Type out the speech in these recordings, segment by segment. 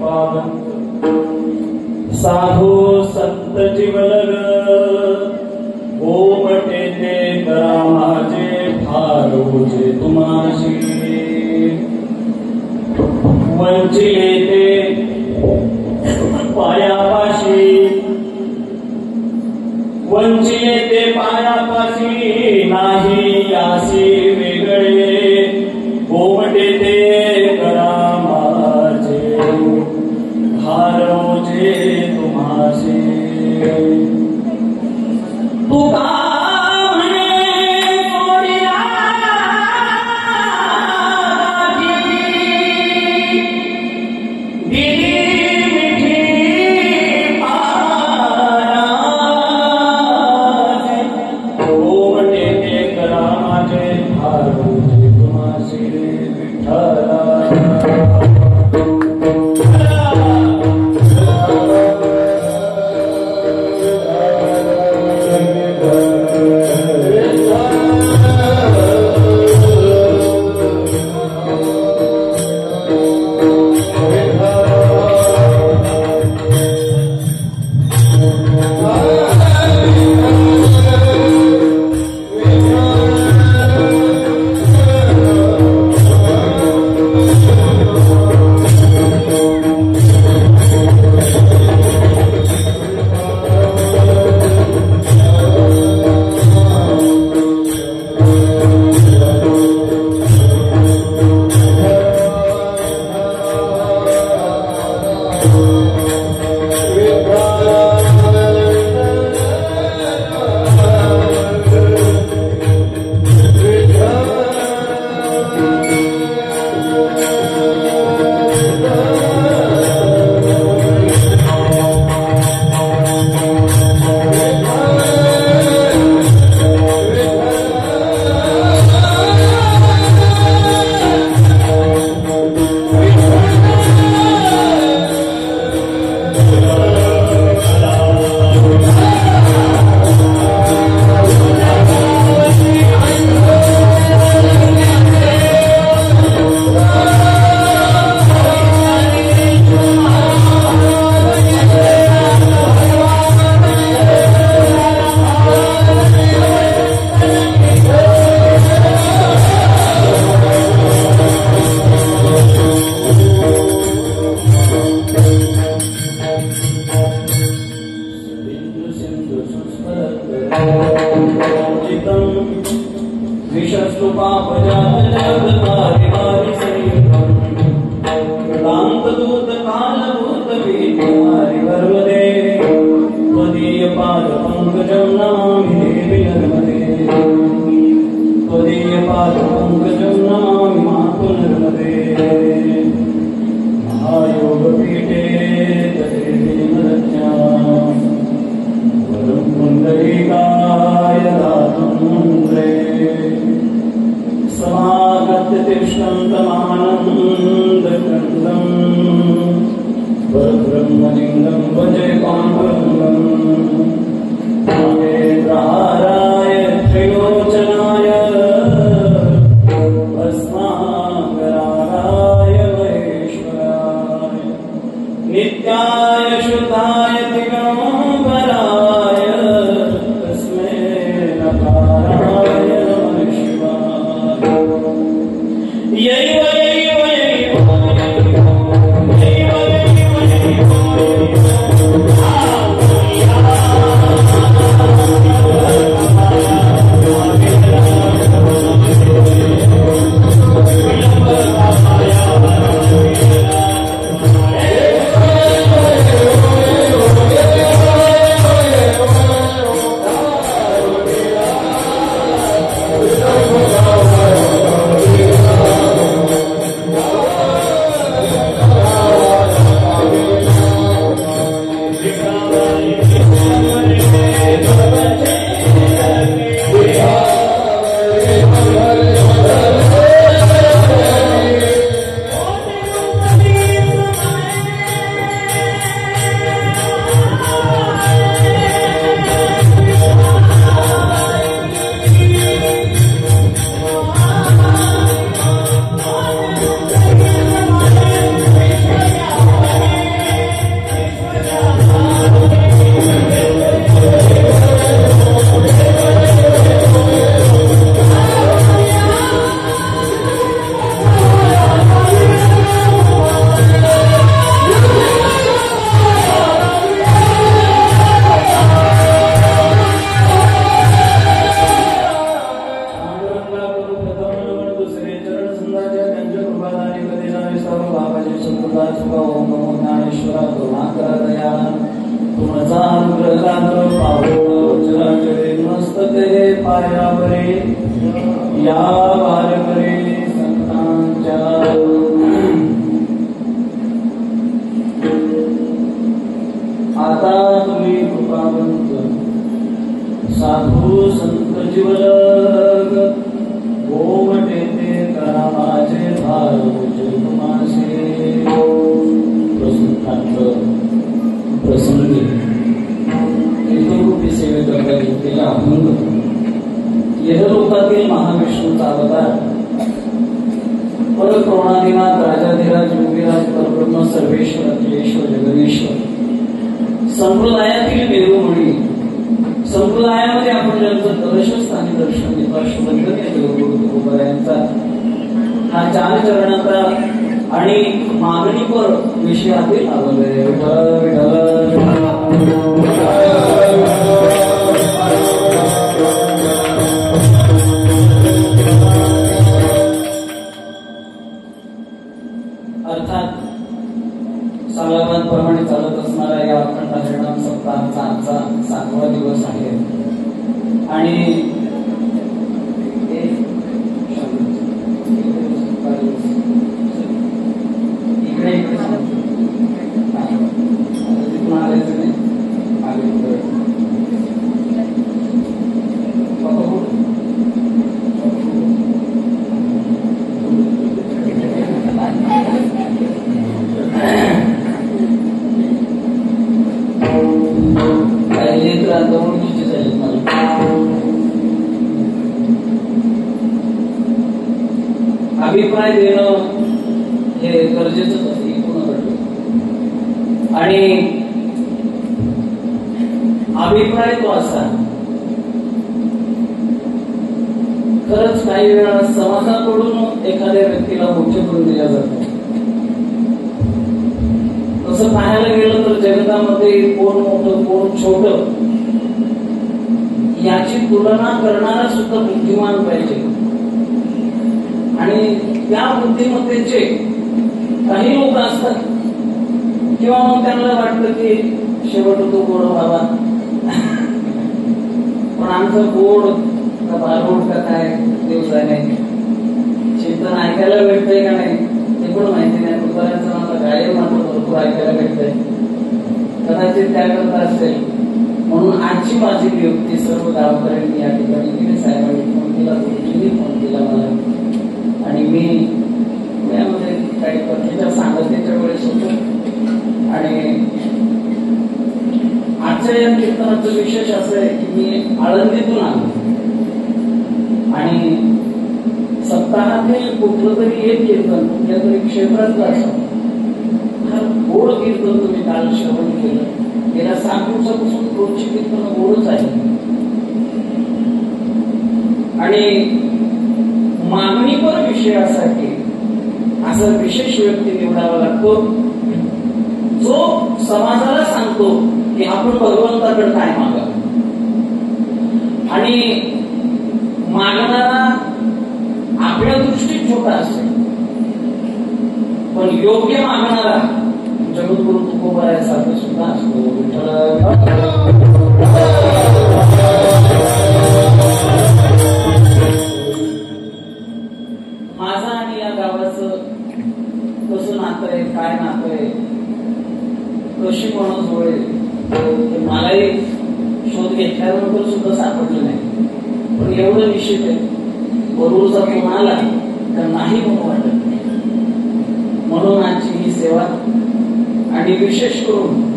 पावन साधू संत जीवलग गोमटे ते करा माझे फारोजे तुमाशी वंचिले ते पायापाशी वंचिले ते पायापाशी नाही यासी वेगळे गोमटे ते करा माझे भारोजे तुमाशी तुका पायावरे या वारकरी संतांच्या आता तुम्ही कृपावंत साधू संत जीवलग गोमटे ते करा माझे भार तुम्हासे प्रसंतांचं प्रसंगी कीर्तनरूपी सेवेकरता घेतलेला अभंग यहलोकातील महाविष्णूचा अवतार परक्रोणादिनाथ राजाधिराज योगीराज परब्रह्म सर्वेश्वर अखिलेश्वर जगदीश्वर संप्रदायातील मेरुमणी संप्रदायामध्ये आपण ज्यांचं दर्शस्थानी दर्शन घेतो शुभंकर यांचा हा 4 चरणाचा आणि मागणीपर विषयातील आवडले अर्थात सालाबादप्रमाणे चालत असणारा या अखंड हरिनाम सप्ताहाचा आजचा 7वा दिवस आहे आणि इकडे तिथून आलायचं नाही अभिप्राय देणं हे गरजेचंच असते कोणाकडे आणि अभिप्राय तो असा खरंच काही वेळा समाजाकडून एखाद्या व्यक्तीला मोठे करून दिल्या जातं तसं पाहायला गेलं तर जगतामध्ये कोण मोठं कोण छोटं याची तुलना करणारा सुद्धा बुद्धिमान पाहिजे आणि त्या बुद्धिमत्तेचे काही लोक असतात किंवा मग त्यांना वाटतं की शेवट तो गोड व्हावा पण आमचं गोड का बारोड का काय दिवसा नाही चिंतन ऐकायला भेटतंय का नाही ते पण माहिती नाही तुकारांचं माझं गायब मात्र भरपूर ऐकायला भेटतंय कदाचित त्याकरता असेल म्हणून आजची माझी नियुक्ती सर्व गावकऱ्यांनी या ठिकाणी केली साहेबांनी फोन केला तुमचीही फोन केला मला आणि मी पुण्यामध्ये काही पत्रिका सांगतेच्या वेळेस होतो आणि आजच्या या कीर्तनाचं विशेष असं आहे की मी आळंदीतून आलो आणि सप्ताहातील कुठलं तरी एक कीर्तन कुठल्या तरी क्षेत्रातलं असं फार गोड कीर्तन तुम्ही काल श्रवण केलं गेल्या 7 दिवसापासून रोजची कीर्तन गोडच आहे आणि मागणीपर विषयासाठी असा विशेष व्यक्ती निवडावा लागतो जो समाजाला सांगतो की आपण भगवंताकडे काय मागा आणि मागणारा आपल्या दृष्टीत छोटा असेल पण योग्य मागणारा जगद्गुरु तुकोबारायासारखं सुद्धा असतो माझा आणि या गावाचं कसं नातं आहे काय नातं आहे कशी कोण होईल मलाही शोध घेतल्यानंतर सुद्धा सापडलं नाही पण एवढं निश्चित आहे बरोबरचा फोन आला तर नाही म्हणून वाटत नाही म्हणून आजची ही सेवा आणि विशेष करून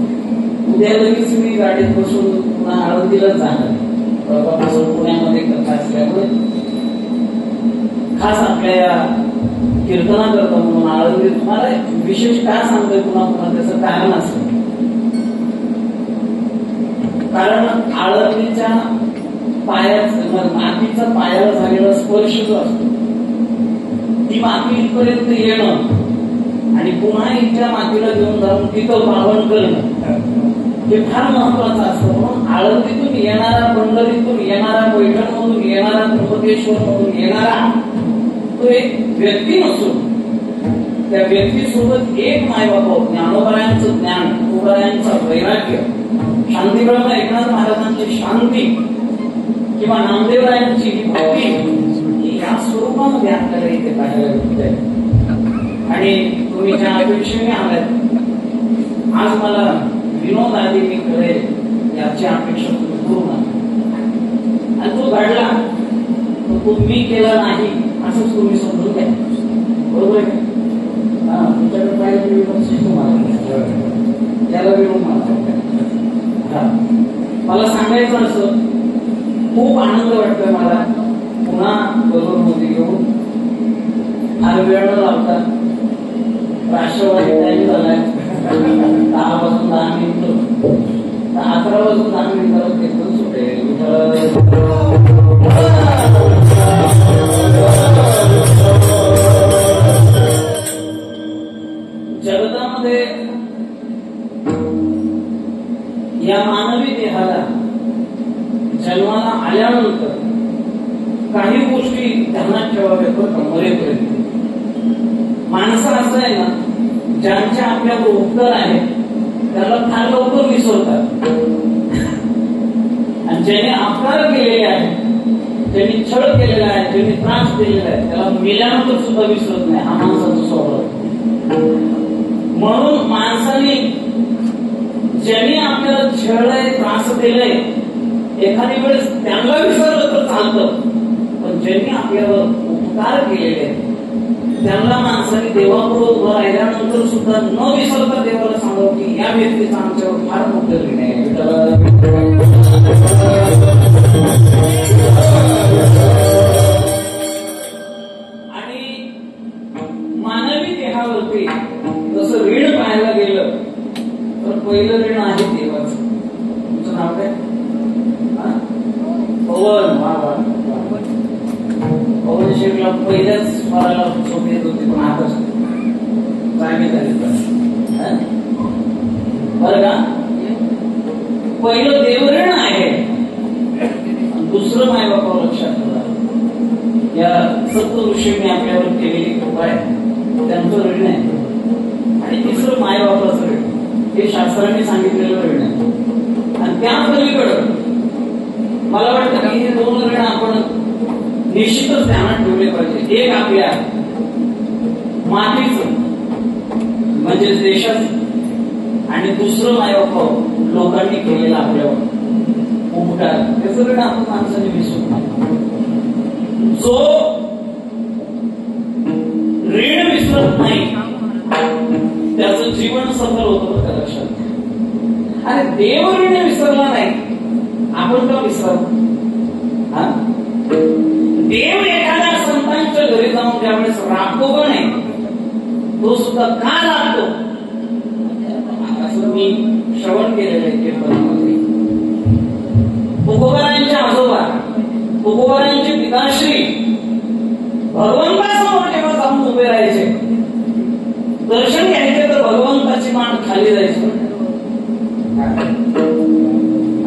उद्या लगेच मी गाडीत बसून पुन्हा आळंदीलाच जाणार बाबापासून पुण्यामध्ये कथा असल्यामुळे खास आपल्या या कीर्तना करता म्हणून आळंदी तुम्हाला विशेष काय सांगतोय पुन्हा पुन्हा त्याचं कारण असेल कारण आळंदीच्या पायाचा मातीचा पायाला झालेला स्पर्श जो असतो ती माती इथपर्यंत येणं आणि पुन्हा इथल्या मातीला घेऊन जाऊन तिथं पावन करणं हे फार महत्वाचं असतं म्हणून आळंदीतून येणारा पंढरीतून येणारा पैठणमधून येणारा त्र्यंबकेश्वर मधून येणारा तो एक व्यक्ती नसून त्या व्यक्तीसोबत एक मायबाप ज्ञानोबरायांचं ज्ञान तुकोबारायांचं वैराग्य शांतीब्रह्म एकनाथ महाराजांची शांती किंवा नामदेवरायांची ही भक्ती ही या स्वरूपामध्ये आपल्याला इथे पाहायला मिळते. आणि तुम्ही ज्या अपेक्षेने आलात आज मला विनोद आधी मी खरे याची अपेक्षा तुम्ही करू नका. आणि तो घडला तो मी केला नाही असंच तुम्ही समजून घ्या. बरोबर आहे का? तुमच्याकडे पाहिजे याला विनोद म्हणतात. मला सांगायचं असं खूप आनंद वाटतोय मला पुन्हा बरोबर मोदी घेऊन फार वेळ न लावता राष्ट्रवादी टाइम झालाय 10 वाजून 10 मिनिटं 11 वाजून 10 मिनिटाला कीर्तन सुटेल. जगतामध्ये या मानवी देहाला जन्माला आल्यानंतर काही गोष्टी ध्यानात ठेवाव्या बरं मरेपर्यंत. माणसं असं आहे ना ज्यांचे आपल्यावर उपकार आहेत त्याला फार लवकर विसरतात आणि ज्याने अपकार केलेले आहेत ज्यांनी छळ केलेला आहे ज्यांनी त्रास दिलेला आहे त्याला मेल्यानंतर सुद्धा विसरत नाही. हा माणसाचा स्वभाव. म्हणून माणसाने ज्यांनी आपल्याला छळलंय त्रास दिलाय एखादी वेळेस त्यांना विसरलं तर चालतं पण ज्यांनी आपल्यावर उपकार केलेले त्यांना माणसाने देवापुढे उभं राहिल्यानंतर सुद्धा न विसरता देवाला सांगावं की या व्यक्तीचा आमच्यावर फार मोठं ऋण आहे. आणि मानवी देहावरती जसं ऋण पाहायला गेलं तर पहिलं ऋण आहे देवाचं. तुमचं नाव काय? पवन. पवन शेखला पहिल्याच स्वराला झोप येत होती पण आता जागे झाली बरं का. पहिलं देवऋण आहे दुसरं मायबापावर लक्षात ठेवा. या सप्तऋषींनी आपल्यावर केलेली कृपा आहे त्यांचं ऋण आहे. आणि तिसरं मायबापाचं ऋण हे शास्त्रांनी सांगितलेलं ऋण आहे. आणि त्या पलीकडं मला वाटतं की हे दोन ऋण आपण निश्चितच ध्यानात ठेवले पाहिजे. एक आपल्या मातीचं म्हणजे देशाचं आणि दुसरं मायबापा लोकांनी केलेलं आपल्यावर उपकार त्याचं ऋण आपण माणसाने विसरू नये. जो ऋण विसरत नाही त्याचं जीवन सफल होतं त्या लक्षात. आणि देव ऋण विसरला नाही आपण का विसरतो? देव एखाद्या संतांच्या घरी जाऊन ज्यावेळेस राबतो पण आहे तो सुद्धा का राबतो असं मी श्रवण केलेलं आहे कीर्तनामध्ये. तुकोबारायांचे आजोबा तुकोबारायांचे पिताश्री भगवंतासमोर जेव्हा जाऊन उभे राहायचे दर्शन घ्यायचे तर भगवंताची मान खाली जायची.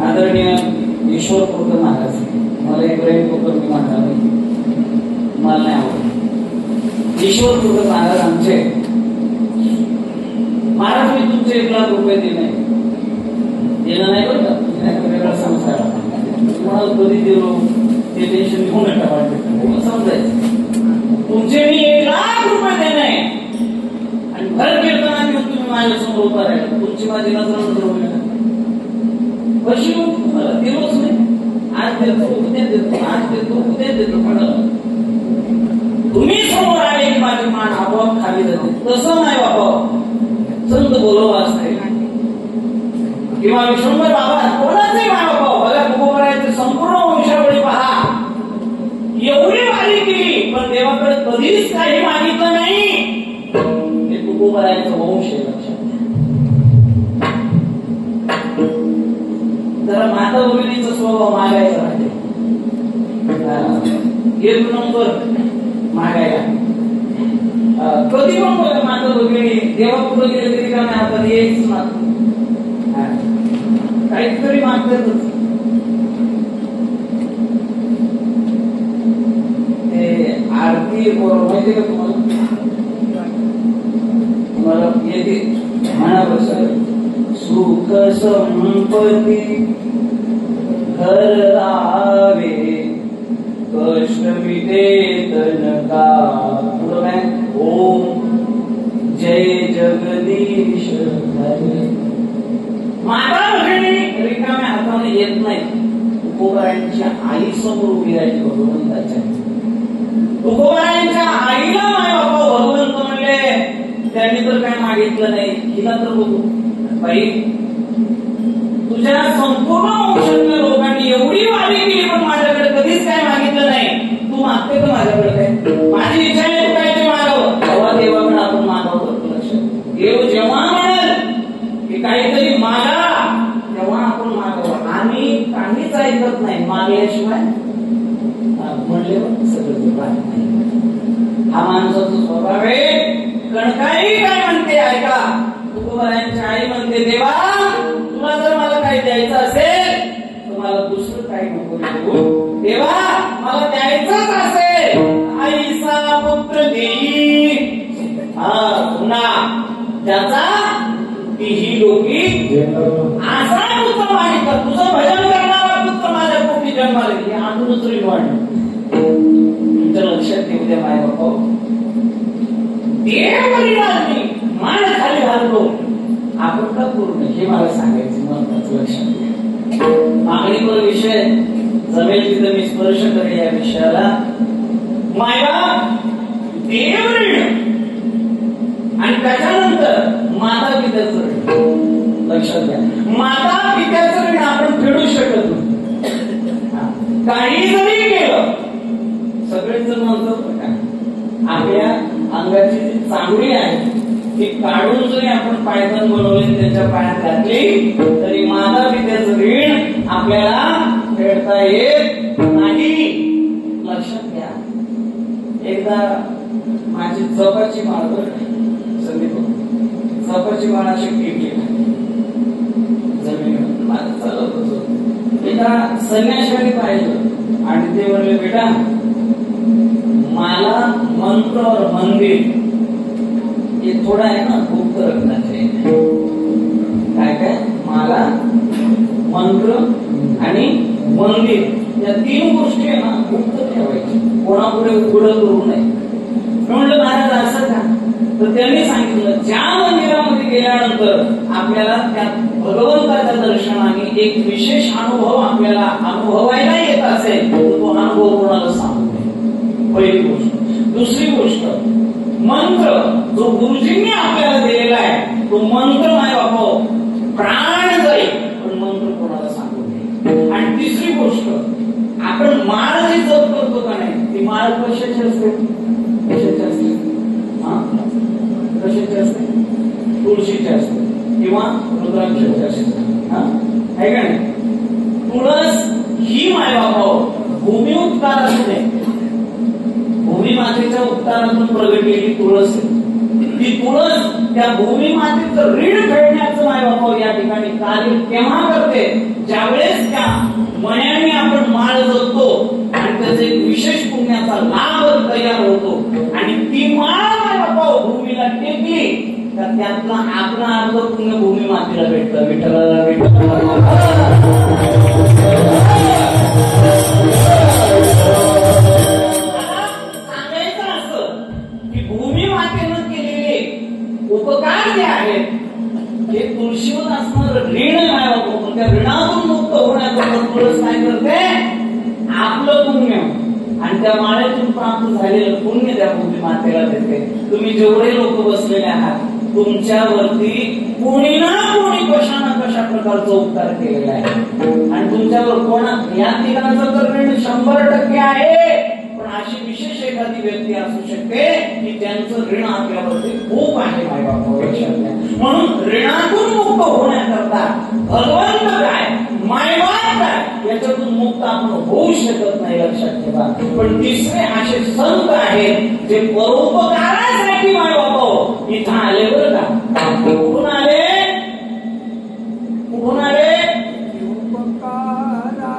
आदरणीय ईश्वर कोकर महाराज मला इब्राहिम कोकर मी म्हणणार नाही मला नाही आवडत. ईश्वर कोकर महाराज आमचे महाराज मी तुमचे 1 लाख रुपये देणं नाही बरं का. वेगळा संसार तुम्हाला कधी दिलो ते टेन्शन घेऊ नका वाटत समजायचं. तुमचे मी 1 लाख रुपये देणं आहे आणि भर कीर्तनात घेऊन तुम्ही माझ्यासमोर उभा राहिला तुमची माझी नजर होईल का? कशी मला दिलोच नाही. आज देतो उद्या देतो आज देतो उद्या देतो म्हणाला तुम्ही समोर आले की माझी मान आपोआप खाली जाते. तसं नाही बाबा संत बोलवा असते किंवा विश्वंभर बाबा कोणाचंही बाबा बघा तुकोबारायांचे संपूर्ण वंशावळी पहा एवढी वारी केली पण देवाकडे कधीच काही मागितलं नाही. हे तुकोबारायांचं वंश आहे लक्षात. जरा माता भगिनीचा स्वभाव मागायचा राहते 1 नंबर मागायला. कधी पण बघा माता भगिनी देवा कुठं गेले तरी का नाही आपण यायच मागतो काहीतरी मागतातच. ते आरती माहिती का तुम्हाला येते म्हणा बस सुख संपत्ती घर आवे कष्ट मिटे तनका. पुढं काय? ओम जय जगदीश हरे. माता भगिनी रिकाम्या हाताने येत नाही. तुकोबारायांच्या आई समोर उभी राहिली भगवंताच्या. तुकोबारायांच्या आईला माय बापा भगवंत म्हणले, त्यांनी तर काय मागितलं नाही. हिला तर बघू बाई, तुझ्या संपूर्ण वंशातल्या लोकांनी एवढी वारी केली पण माझ्याकडे कधीच काय मागितलं नाही. तू मागते का माझ्याकडे काय? माझी इच्छा आहे तू काय ते मागावं. तेव्हा देवाकडे आपण मागावं करतो. लक्षात. देव जेव्हा म्हणाल की काहीतरी मागा तेव्हा आपण मागावं. आम्ही काहीच ऐकत नाही मागल्याशिवाय. म्हणले सगळं राहत नाही. हा माणसाचा स्वभाव आहे. कणकाई काय म्हणते ऐका. तुकोबारायांची आई म्हणते, देवा तुला जर मला काही द्यायचं असेल तर मला दुसरं काही नको देऊ. देवा मला द्यायचंच असेल आईचा पुत्र देई. पुन्हा त्याचा तीही लोकी असा पुत्र मागितला. तुझं भजन करणारा पुत्र माझ्या पोटी जन्माला येईल. अजूनच ऋण वाढलं. तुमच्या लक्षात येऊ द्या माय बापा, देवरिणाची मान खाली घालतो आपण का पूर्ण हे मला सांगायचं महत्वाचं. लक्षात घ्या. मागणीवर विषय जमेल तिथं मी स्पर्श करेन या विषयाला. मायबाप देवऋण आणि त्याच्यानंतर माता पित्याचं ऋण. लक्षात घ्या. माता पित्याचं ऋण आपण फेडू शकत नाही. काही जरी केलं सगळेच जण म्हणतात का आपल्या अंगाची जी चांगली आहे ती काढून जरी आपण पायदन बनवले त्याच्या पायात घातली तरी माता पित्याचं ऋण आपल्याला फेडता येत नाही. लक्षात घ्या. एकदा माझी जपाची माळ संदीप जपाची माळ अशी टिकली जमीन माझं चालत होतो. एका संन्याशाने पाहिलं आणि ते म्हणले, बेटा मला मंत्र और मंदिर हे थोडा आहे ना गुप्त रखण्याचे. काय काय मला मंत्र आणि मंदिर या तीन गोष्टी आहे ना गुप्त ठेवायची, कोणापुढे उघड करू नये. म्हणलं महाराज असं का? तर त्यांनी सांगितलं ज्या मंदिरामध्ये गेल्यानंतर आपल्याला त्या भगवंताच्या दर्शनाने एक विशेष अनुभव आपल्याला अनुभवायला येत असेल तर तो अनुभव कोणाला सांगू नये. पहिली गोष्ट. दुसरी गोष्ट, मंत्र जो गुरुजींनी आपल्याला दिलेला आहे तो मंत्र माय बापा प्राण जाईल पण मंत्र कोणाला सांगू नये. आणि तिसरी गोष्ट, आपण माळ जी जप करतो का नाही ती माळ कशाची असते? कशाची असते? कशाची असते? तुळशीची असते किंवा रुद्राक्षाची असते. आहे का नाही? तुळस ही माय बापा भूमी उपकार असते. भूमी मातेच्या उपकारातून प्रगटलेली तुळस. ती तुळस त्या भूमी मातेचं ऋण फेडण्याचं माय बापा या ठिकाणी कार्य केव्हा करते? ज्यावेळेस त्या मण्याने आपण माळ जपतो आणि त्याचा एक विशेष पुण्याचा लाभ तयार होतो आणि ती माळ माय बापा भूमीला टेकली तर त्यातला आपला अर्ध पुण्य भूमी मातेला भेटतं. विठ्ठल सांगायचं असं की भूमी मातेनं केलेले उपकार जे आहेत हे तुळशीवर असणार ऋण काय होतो त्या ऋणातून मुक्त होण्याचा तुळस काय करते? आपलं पुण्य आणि त्या माळेतून प्राप्त झालेलं पुण्य त्या भूमी मातेला देते. तुम्ही जेवढे लोक बसलेले आहात तुमच्यावरती कोणी ना कोणी कशा ना कशा प्रकारचा उपकार केलेला आहे आणि तुमच्यावर कोणा या ठिकाणाचं तर ऋण 100% आहे. पण अशी विशेष एखादी व्यक्ती असू शकते की त्यांचं ऋण आपल्यावरती खूप आहे माय बापा. लक्षात घ्या. म्हणून ऋणातून मुक्त होण्याकरता भगवंत काय मायबाप काय याच्यातून मुक्त आपण होऊ शकत नाही. लक्षात ठेवा. पण तिसरे असे संत आहेत जे परोपकारासाठी माय बापा इथं आले बरं का. कुठून आले? कुठून आले? उपकारासाठी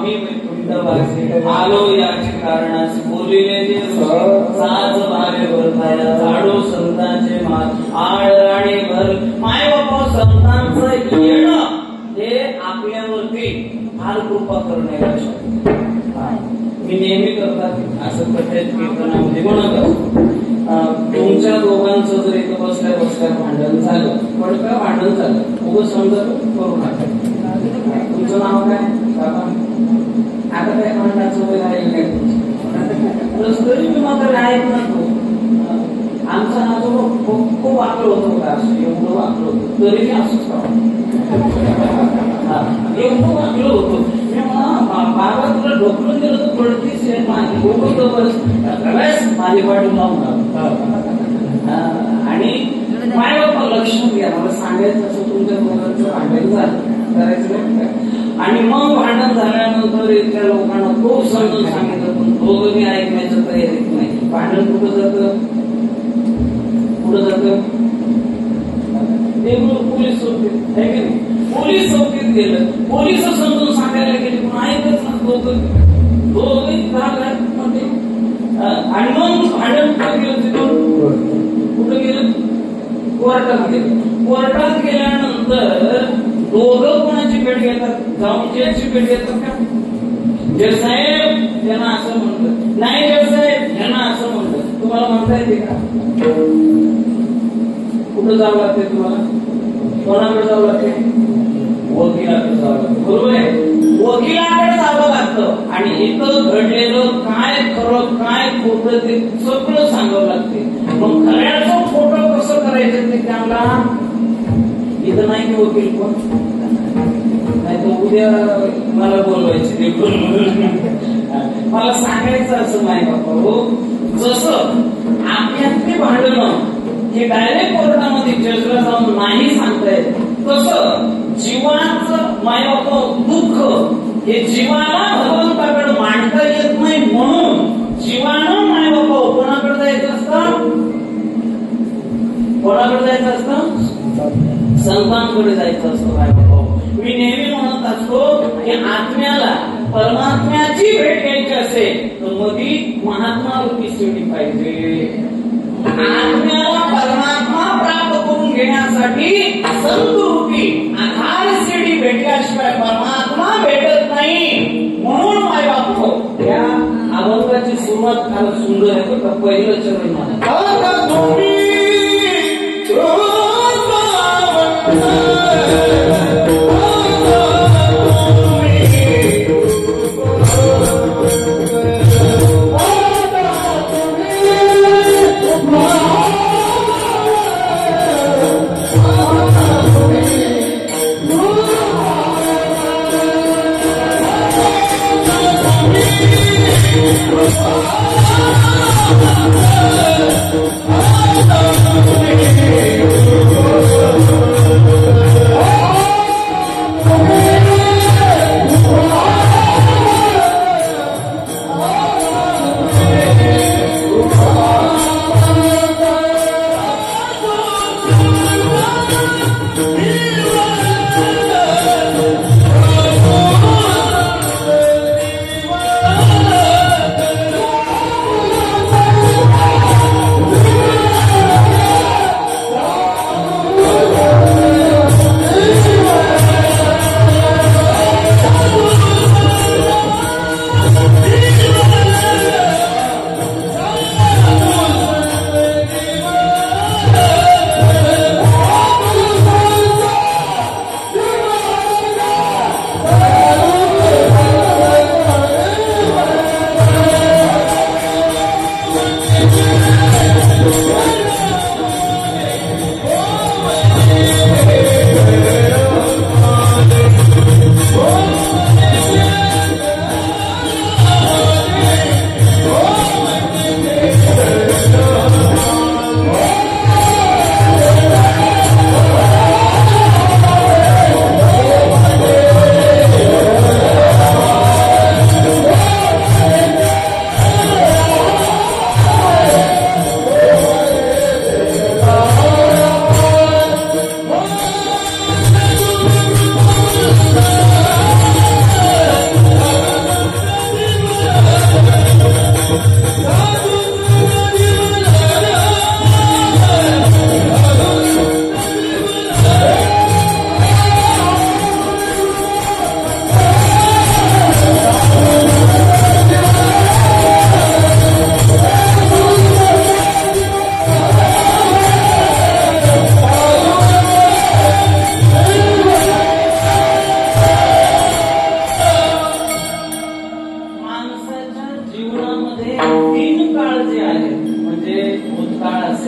स्वामी वैकुंठवासी आलो याचे कारणास बोलिले जे साज भावे भरताया झाडो संतांचे मात आळ आणि भर माय बापा संतांचं येणं हे आपल्यावरती फार कृपा करण्याची मी नेहमी करतात असं कथेत कीर्तनामध्ये म्हणत असतो. तुमच्या दोघांचं जर इथं बसल्या बसल्या भांडण झालं पण का भांडण झालं उगं समजा करू नका. तुमचं नाव काय बाबा आता काय भांडणाचं वय राहील काय तरी मी मात्र ऐक नको. आमचा नाव खूप वाकलं होतं का असं एवढं वाकलं होतं तरी मी असंच एवढं वाकलं होतं. मी बाबा तुला ढोकळून दिलं तर पडतीच माझी डोकं माझी वाटून लावून आणि माय बाबा लक्ष घ्या मला सांगायचं असं तुमच्या दोघांचं भांडण झालं करायचं नाही. आणि मग भांडण झाल्यानंतर इथल्या लोकांना खूप समजून सांगितलं पण दोघंही ऐकण्याचं तयारीत नाही. भांडण कुठं जातं पोलीस चौकीत आहे की नाही. पोलीस चौकीत गेलं पोलीस समजून सांगायला गेले पण ऐकच ना दोघंही आणि मग भांडण कुठं गेलं तिथून कुठं गेलं कोर्टात गेलं. कोर्टात गेल्यानंतर दोघं कोणाची भेट घेतात जाऊन जेलची भेट घेतात का. जज साहेब यांना असं म्हणतात नाही जज साहेब यांना असं म्हणतात तुम्हाला म्हणता येते का. कुठं जावं लागते तुम्हाला कोणाकडे जावं लागते वकिलाकडे जावं लागतं बरोबर आहे. वकिलाकडे जावं लागतं आणि इथं घडलेलं काय खरं काय खोटं ते सगळं सांगावं लागते. मग खऱ्याचं खोटं कसं करायचं ते त्यांना इथं नाही की वकील कोण नाही तर उद्या मला बोलवायचे मला सांगायचं असं नाही बाबा हो. जसं आपल्यातली भांडणं हे डायरेक्ट कोर्टामध्ये जजला जाऊन नाही सांगतायत तसं जीवाचं मायबाप दुःख हे जीवाला भगवंताकडे मांडता येत नाही म्हणून जीवानं मायबापा कोणाकडे जायचं असतं कोणाकडे जायचं असतं संतांकडे जायचं असतं मायबापा. मी नेहमी म्हणत असतो की आत्म्याला परमात्म्याची भेट घ्यायची असेल तर मधी महात्मा रूपी शिवली पाहिजे. आत्म्याला परमात्मा प्राप्त करून घेण्यासाठी संत रूपी आधार शिडी भेटल्याशिवाय परमात्मा भेटत नाही. म्हणून माय बापू या अभंगाची सुरुवात फार सुंदर आहे बघा. पहिलं चरण Oh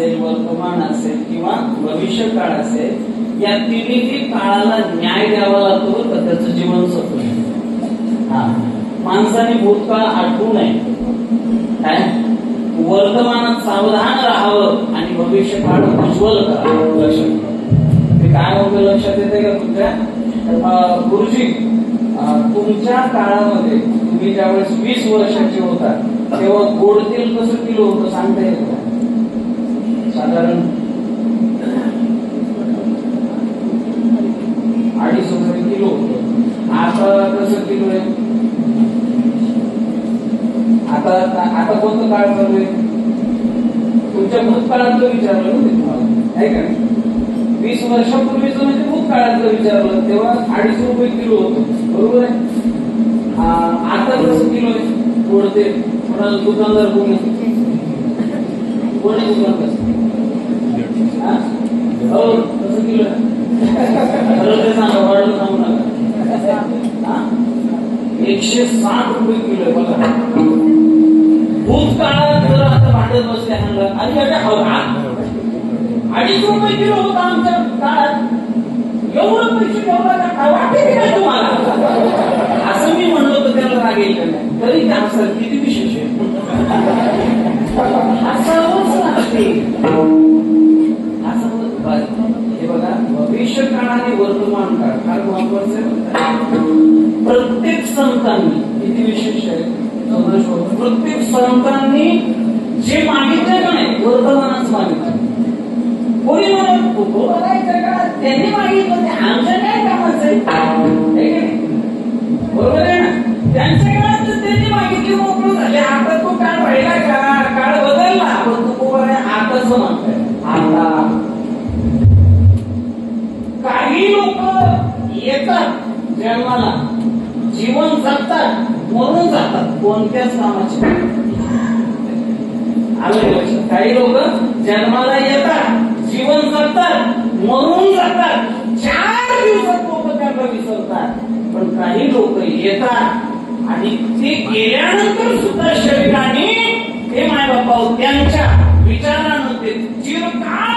असेल, वर्तमान असेल किंवा भविष्य काळ असेल, या तिन्ही काळाला न्याय द्यावा लागतो तर त्याचं जीवन सत्व. माणसाने भूतकाळ आठवू नये, काय वर्तमानात सावधान राहावं आणि भविष्य काळ उज्ज्वल करावं. लक्षात ते काय होतं लक्षात येते का तुमच्या? गुरुजी तुमच्या काळामध्ये तुम्ही ज्यावेळेस 20 वर्षाचे होता तेव्हा गोड तेल कसं किलो होतं सांगता येईल का? साधारण 250 रुपये किलो होतं. आता कसं किलो आहे? आता कोणतं काळ चालू आहे? तुमच्या भूतकाळातलं विचारलं ना तुम्हाला, आहे का? 20 वर्षापूर्वीच म्हणजे भूतकाळातलं विचारलं तेव्हा 250 रुपये किलो होतं, बरोबर आहे? आता कसं किलो आहे गोड तेल? कोणाला दुकानदार कोण आहे? कोणी दुकान कसं? हो कसं किलो आहे? खरं ते सांगा, वाढलं सांगू नका. 160 रुपये किलो आहे बघा. भूतकाळात जर आता भांडत बसले आणि 250 रुपये किलो होता आमच्या काळात, एवढं पैसे ठेवला का वाटते की नाही तुम्हाला? असं मी म्हणलो तर त्याला राग येईल का नाही? तरी त्या असं किती विशेष आहे असं लागते. असं हे बघा, भविष्य काळ आणि वर्तमान काळ फार महत्वाचं आहे. प्रत्येक संतांनी किती विशेष आहे, प्रत्येक संतांनी जे मागितलं का नाही वर्तमानाच मागितलं. कोणी म्हणत बघायचं का त्यांनी मागितलं ते आमच्या काय कामाचं आहे, बरोबर आहे ना? त्यांच्या काळात त्यांनी मागितली मोकळं झाले. आता तो काळ राहिला का? काळ बदलला, पण तो आताच म्हणतोय. आता काही लोक येतात जन्माला, जीवन जगतात, मरून जातात, कोणत्याच कामाचे. काही लोक जन्माला येतात, जीवन जगतात, मरून जातात, 4 दिवसात लोक त्यांना विसरतात. पण काही लोक येतात आणि ते गेल्यानंतर सुद्धा शरीराने ते मायबापा त्यांच्या विचारानं ते चिरकाळ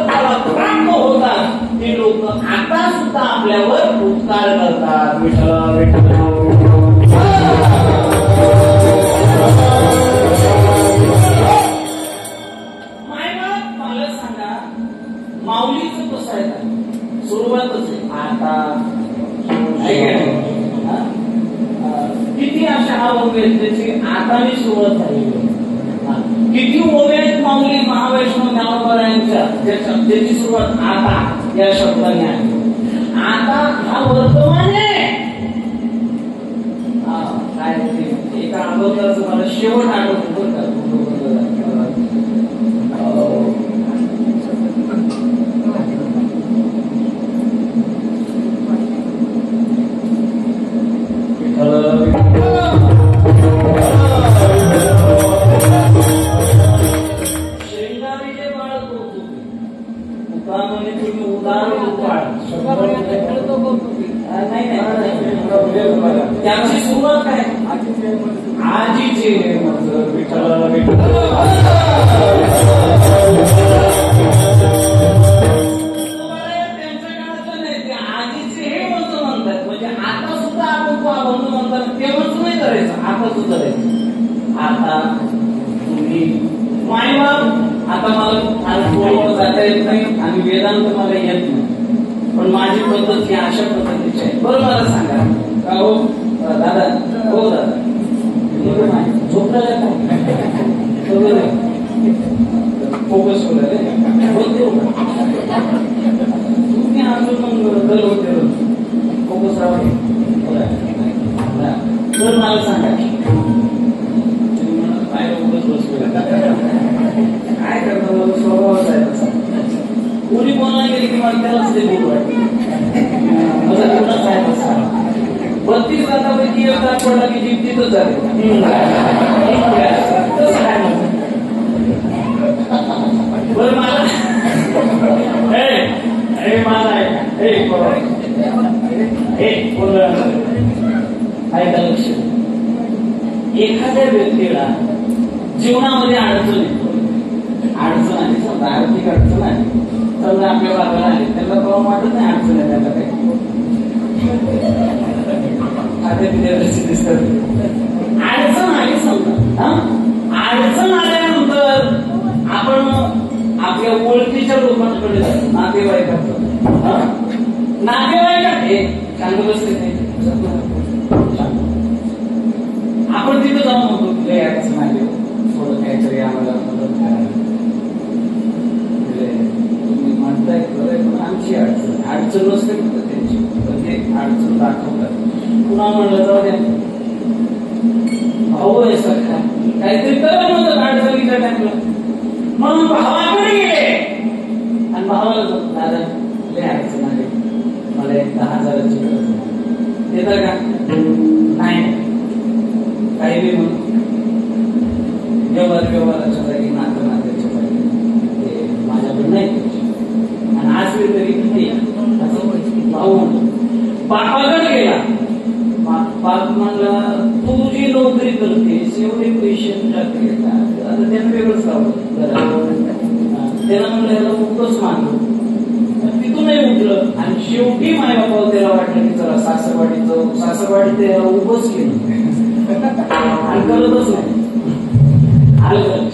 प्राप्त होतात. ते लोक आता सुद्धा आपल्यावर उपकार करतात. मायबाप मला सांगा, माऊलीचं कसं आहे? सुरुवातच आहे आता, किती अशा ओव्या त्याची आता मी सुरुवात झाली. किती ओव्या आहेत माऊली महावैष्णव ज्ञानोबरायांच्या, त्याची सुरुवात आता या शब्दाने आहे. आता हा वर्तमान आहे. काय एका अगोदरच मला शेवट आठवतो बरं का. शेंगारीचे बाळ कौतुकी, उदाहरणाने तुम्ही उदाहरण त्याची सुरुवात काय? आजीचे विठ्ठल त्यांच्या काळातलं नाही, ते आजीचे हे म्हणतो म्हणतात. म्हणजे आता सुद्धा आपण तो अभंग म्हणतात तेव्हाच नाही करायचं, आता सुद्धा करायचं. आता तुम्ही मायबाप, आता मला बोलवं जाता येत नाही आणि वेदांत मला येत नाही, पण माझी पद्धत ही अशा पद्धतीची आहे. बरं मला सांगा का हो दादा? हो दादा, झोपला फोकस होते तुम्ही अजून मग दल होते फोकस राहते. तर मला सांगा काय फोकस बसतो काय करता? मला स्वभावच आहे तसा. कोणी बोलला गेली की मला त्यालाच ते बोलू वाटते. माझा जीवनच आहे तसा. 32 लाखापैकी एक लाख पडला की जीव तिथंच झाले. तसं काय म्हणतो बरं मला अरे माझा आहे ऐका लक्ष. एखाद्या व्यक्तीला जीवनामध्ये अडचण येतो अडचण आली, समजा आर्थिक अडचण आली, समजा आपल्या बाबाला आली, त्याला कळून वाटत नाही अडचण आहे त्याला काही अडचण आली समजा. अडचण आल्यानंतर आपण आपल्या ओळखीच्या लोकांकडे जातो, नातेवाईकात हे चांगलं बसते आपण तिथं जाऊन म्हणतो की अडचण आली, थोडं काहीतरी आम्हाला मदत करा. तुम्ही म्हणताय खरंय, पण आमची अडचण नसते फक्त त्यांची, पण ते अडचण दाखवतात. पुन्हा म्हणलं जाऊ द्या भाऊ आहे सगळ्या काहीतरी करा म्हणतात अडचणीच्या टाकलं, म्हणून भावाकडे गेले आणि भावाला दादा लय अडचण आली, मला एक 10,000ची गरज आहे, देता का? नाही काही बी म्हणून व्यवहाराच्या जागी नात्याच्या जागी ते माझ्याकडे नाही आणि आज तरी भाऊ म्हणतो. बापाकडे गेला, बाप म्हणला तू जी नोकरी करतेस एवढे पैसे तुझ्याकडे येतात, आता त्यानं वेगळंच लावलं, त्याला म्हणलं याला उठच मागलो, तिथूनही उठलं आणि शेवटी माय बापाला त्याला वाटलं की चला सासरवाडीत त्याला उभंच केलं आणि करतच नाही. आलं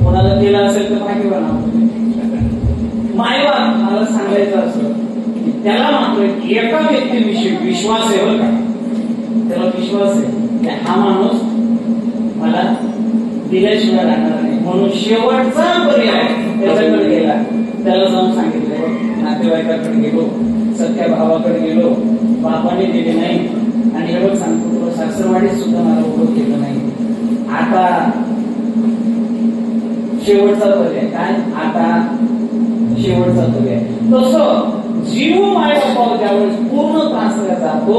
कोणाला केलं असेल तर भाग्यवान. मायबाप मला सांगायचं असं की त्याला मात्र एका व्यक्तीविषयी विश्वास आहे बरं का, त्याला विश्वास आहे की हा माणूस मला दिल्याशिवाय राहणार नाही, म्हणून शेवटचा पर्याय त्याच्याकडे गेला. त्याला जाऊन सांगितलं, नातेवाईकाकडे गेलो, सख्या भावाकडे गेलो, बापाने दिले नाही आणि एवढं सांगतो तुला सासरवाडीत सुद्धा मला उभं केलं नाही, आता शेवटचा पर्याय काय? आता शेवटचा पर्याय. तसं जीव माय बापावर ज्यावेळेस पूर्ण त्रासला जातो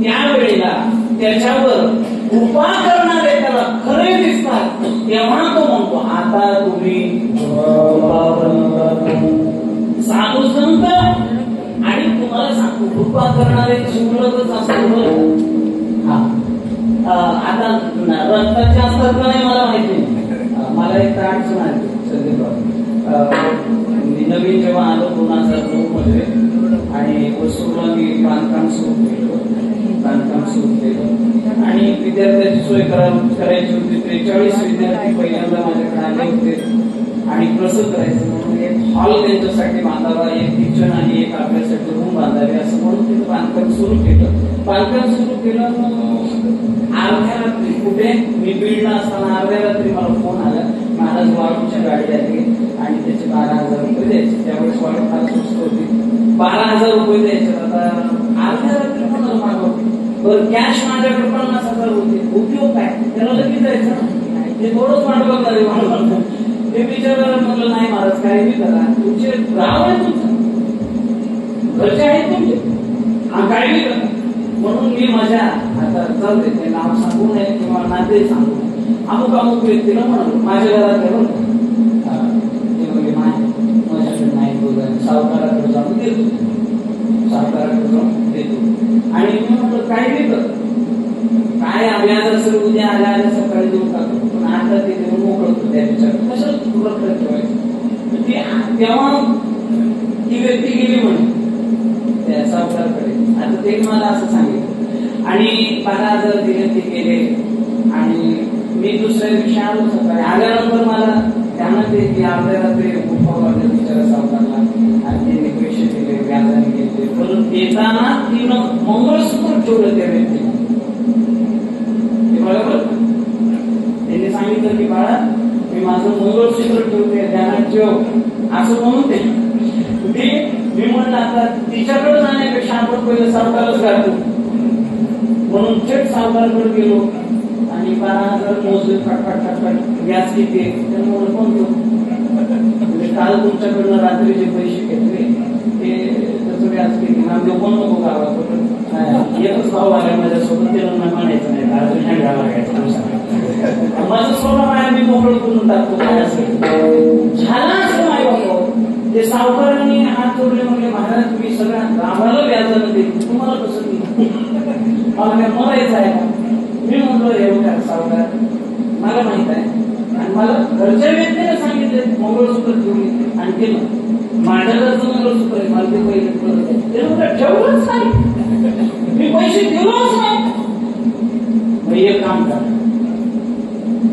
त्यावेळेला त्याच्यावर कृपा करणारे त्याला खरे दिसतात, तेव्हा तो म्हणतो आता तुम्ही साधू संत आणि तुम्हाला सांगतो कृपा करणारे जीवलगच असतो. आता रक्ताचे असतात का नाही मला माहिती नाही, मला एक अडचण आली नवीन जेव्हा आलो 2009 मध्ये आणि वस्तूला मी बांधकाम सुरू केलं आणि विद्यार्थ्यांची सोय करायची होती. 43 विद्यार्थी पहिल्यांदा माझ्याकडे आले होते आणि कसं करायचं म्हणून एक हॉल त्यांच्यासाठी बांधावा, एक किचन आणि एक आपल्यासाठी रूम बांधावी असं म्हणून तिथं बांधकाम सुरू केलं. अर्ध्या रात्री कुठे मी बीडला असताना अर्ध्या रात्री मला फोन आला, महाराज वाळूच्या गाडी आली आणि त्याचे 12,000 रुपये द्यायचे. त्यावेळेस वाळू फार स्वस्त होती, 12,000 रुपये द्यायचे. आता अर्ध्या रात्री कोणाला मागवतो, बरं कॅश माझ्याकडे 50,000 होते, उपयोग काय? त्याला लगेच जायचं ते थोडंच वाटवलं तरी ते विचारायला म्हटलं नाही महाराज काही बी करा, तुमचे गाव आहे तुमचं, घरचे आहेत तुमचे, काही बी करा. म्हणून मी माझ्या आता चालते ते नाव सांगू नये किंवा नाते सांगू नये, अमुक व्यक्तीला म्हणालो माझ्या घरात आहे बरं ते म्हणजे माझ्याकडे नाही बोलायला, सावकाराकडे जाऊन देतो आणि मी म्हटलं काय बी कर, काय व्याज असेल उद्या आल्या सकाळी देऊन टाकतो, पण आता ते देऊन मोकळतो त्या विचार कसं तुला ठेवायचं. तेव्हा ती व्यक्ती गेली म्हणे त्या सावकाराकडे. आता ते मला असं सांगितलं आणि 12,000 दिले, ते गेले आणि मी दुसऱ्या दिवशी आलो सकाळी. आल्यानंतर मला त्यांना ते की अर्ध्या रात्री उठवलं विचारा सावकारला आणि त्यांनी पैसे दिले, व्याजाने घेतले, पण देताना तिनं मंगळसूत्र ठेवलं त्या व्यक्तीने. बरोबर त्यांनी सांगितलं की बाळा मी माझं मंगळसूत्र ठेवते, ध्यानात ठेव असं म्हणून ते मी म्हणलं आता तिच्याकडे जाण्यापेक्षा आपण पहिलं सावकारच घालतो म्हणून थेट सावकारकडे गेलो आणि 12,000 मोजले, फटफट व्याज किती त्यामुळे फोन घेऊ. म्हणजे काल तुमच्याकडनं रात्री जे पैसे घेतले ते त्याचं व्याज किती ना देऊ पण नको गावात. एकच भाऊ आला माझ्यासोबत, त्याला म्हणायचं नाही अजून ह्या गावा माझं स्वतः माया मी मोकळं करून टाकतो. काय असेल झाला असं माय बाबा ते सावकारांनी हात जोडले, म्हणजे महाराज तुम्ही सगळ्या गावाला व्याजानं देईल, तुम्हाला कसं दिलं, मला काय मरायचं आहे का? मी म्हणलो एवढ्या सावकार मला माहित आहे आणि मला घरच्या व्यक्तीने सांगितले मंगळसूत्र ठेवली आणि केलं माझ्या घरचं मंगळसूत्र आहे मला ते पहिले ठेवलंच नाही मी पैसे दिलोच नाही एक काम करा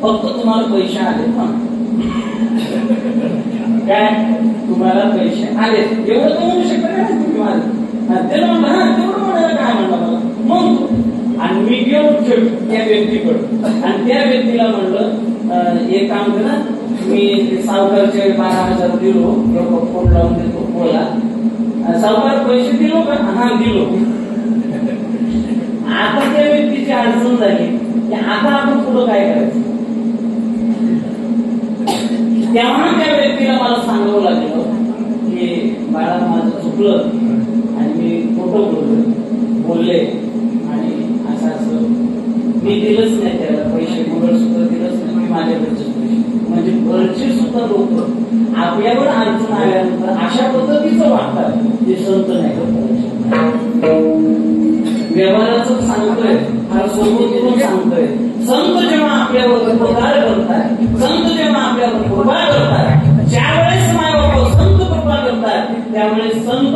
फक्त तुम्हाला पैसे आले ना काय तुम्हाला पैसे आले एवढं तर म्हणू शकता का तुम्ही माझं त्याला म्हणलं हा तेवढं म्हणायला काय म्हणलं मला म्हणतो आणि मी घेऊन ठेवतो त्या व्यक्तीकडे आणि त्या व्यक्तीला म्हणलं एक काम कर ना मी सावकारचे 12,000 दिलो फोन लावून देतो बोला सावकार पैसे दिलो का हा दिलो आता त्या व्यक्तीची अडचण झाली की आता आपण पुढं काय करायचं तेव्हा त्या व्यक्तीला मला सांगावं लागलं की बाळा माझं चुकलं आणि मी खोटं बोलले आणि असं मी दिलंच नाही त्याला पैसे मंगळसूत्र दिलंच नाही मी माझ्याकडचे पैसे म्हणजे घरचे सुद्धा लोक आपल्यावर अडचण आल्यानंतर अशा पद्धतीचं वागतात ते संत नाही व्यवहाराचं सांगतोय फार सोबत सांगतोय संत जेव्हा आपल्यावर उपकार करतात संत जेव्हा आपल्यावर कृपा करतात ज्यावेळेस मायबाप संत कृपा करतात त्यावेळेस संत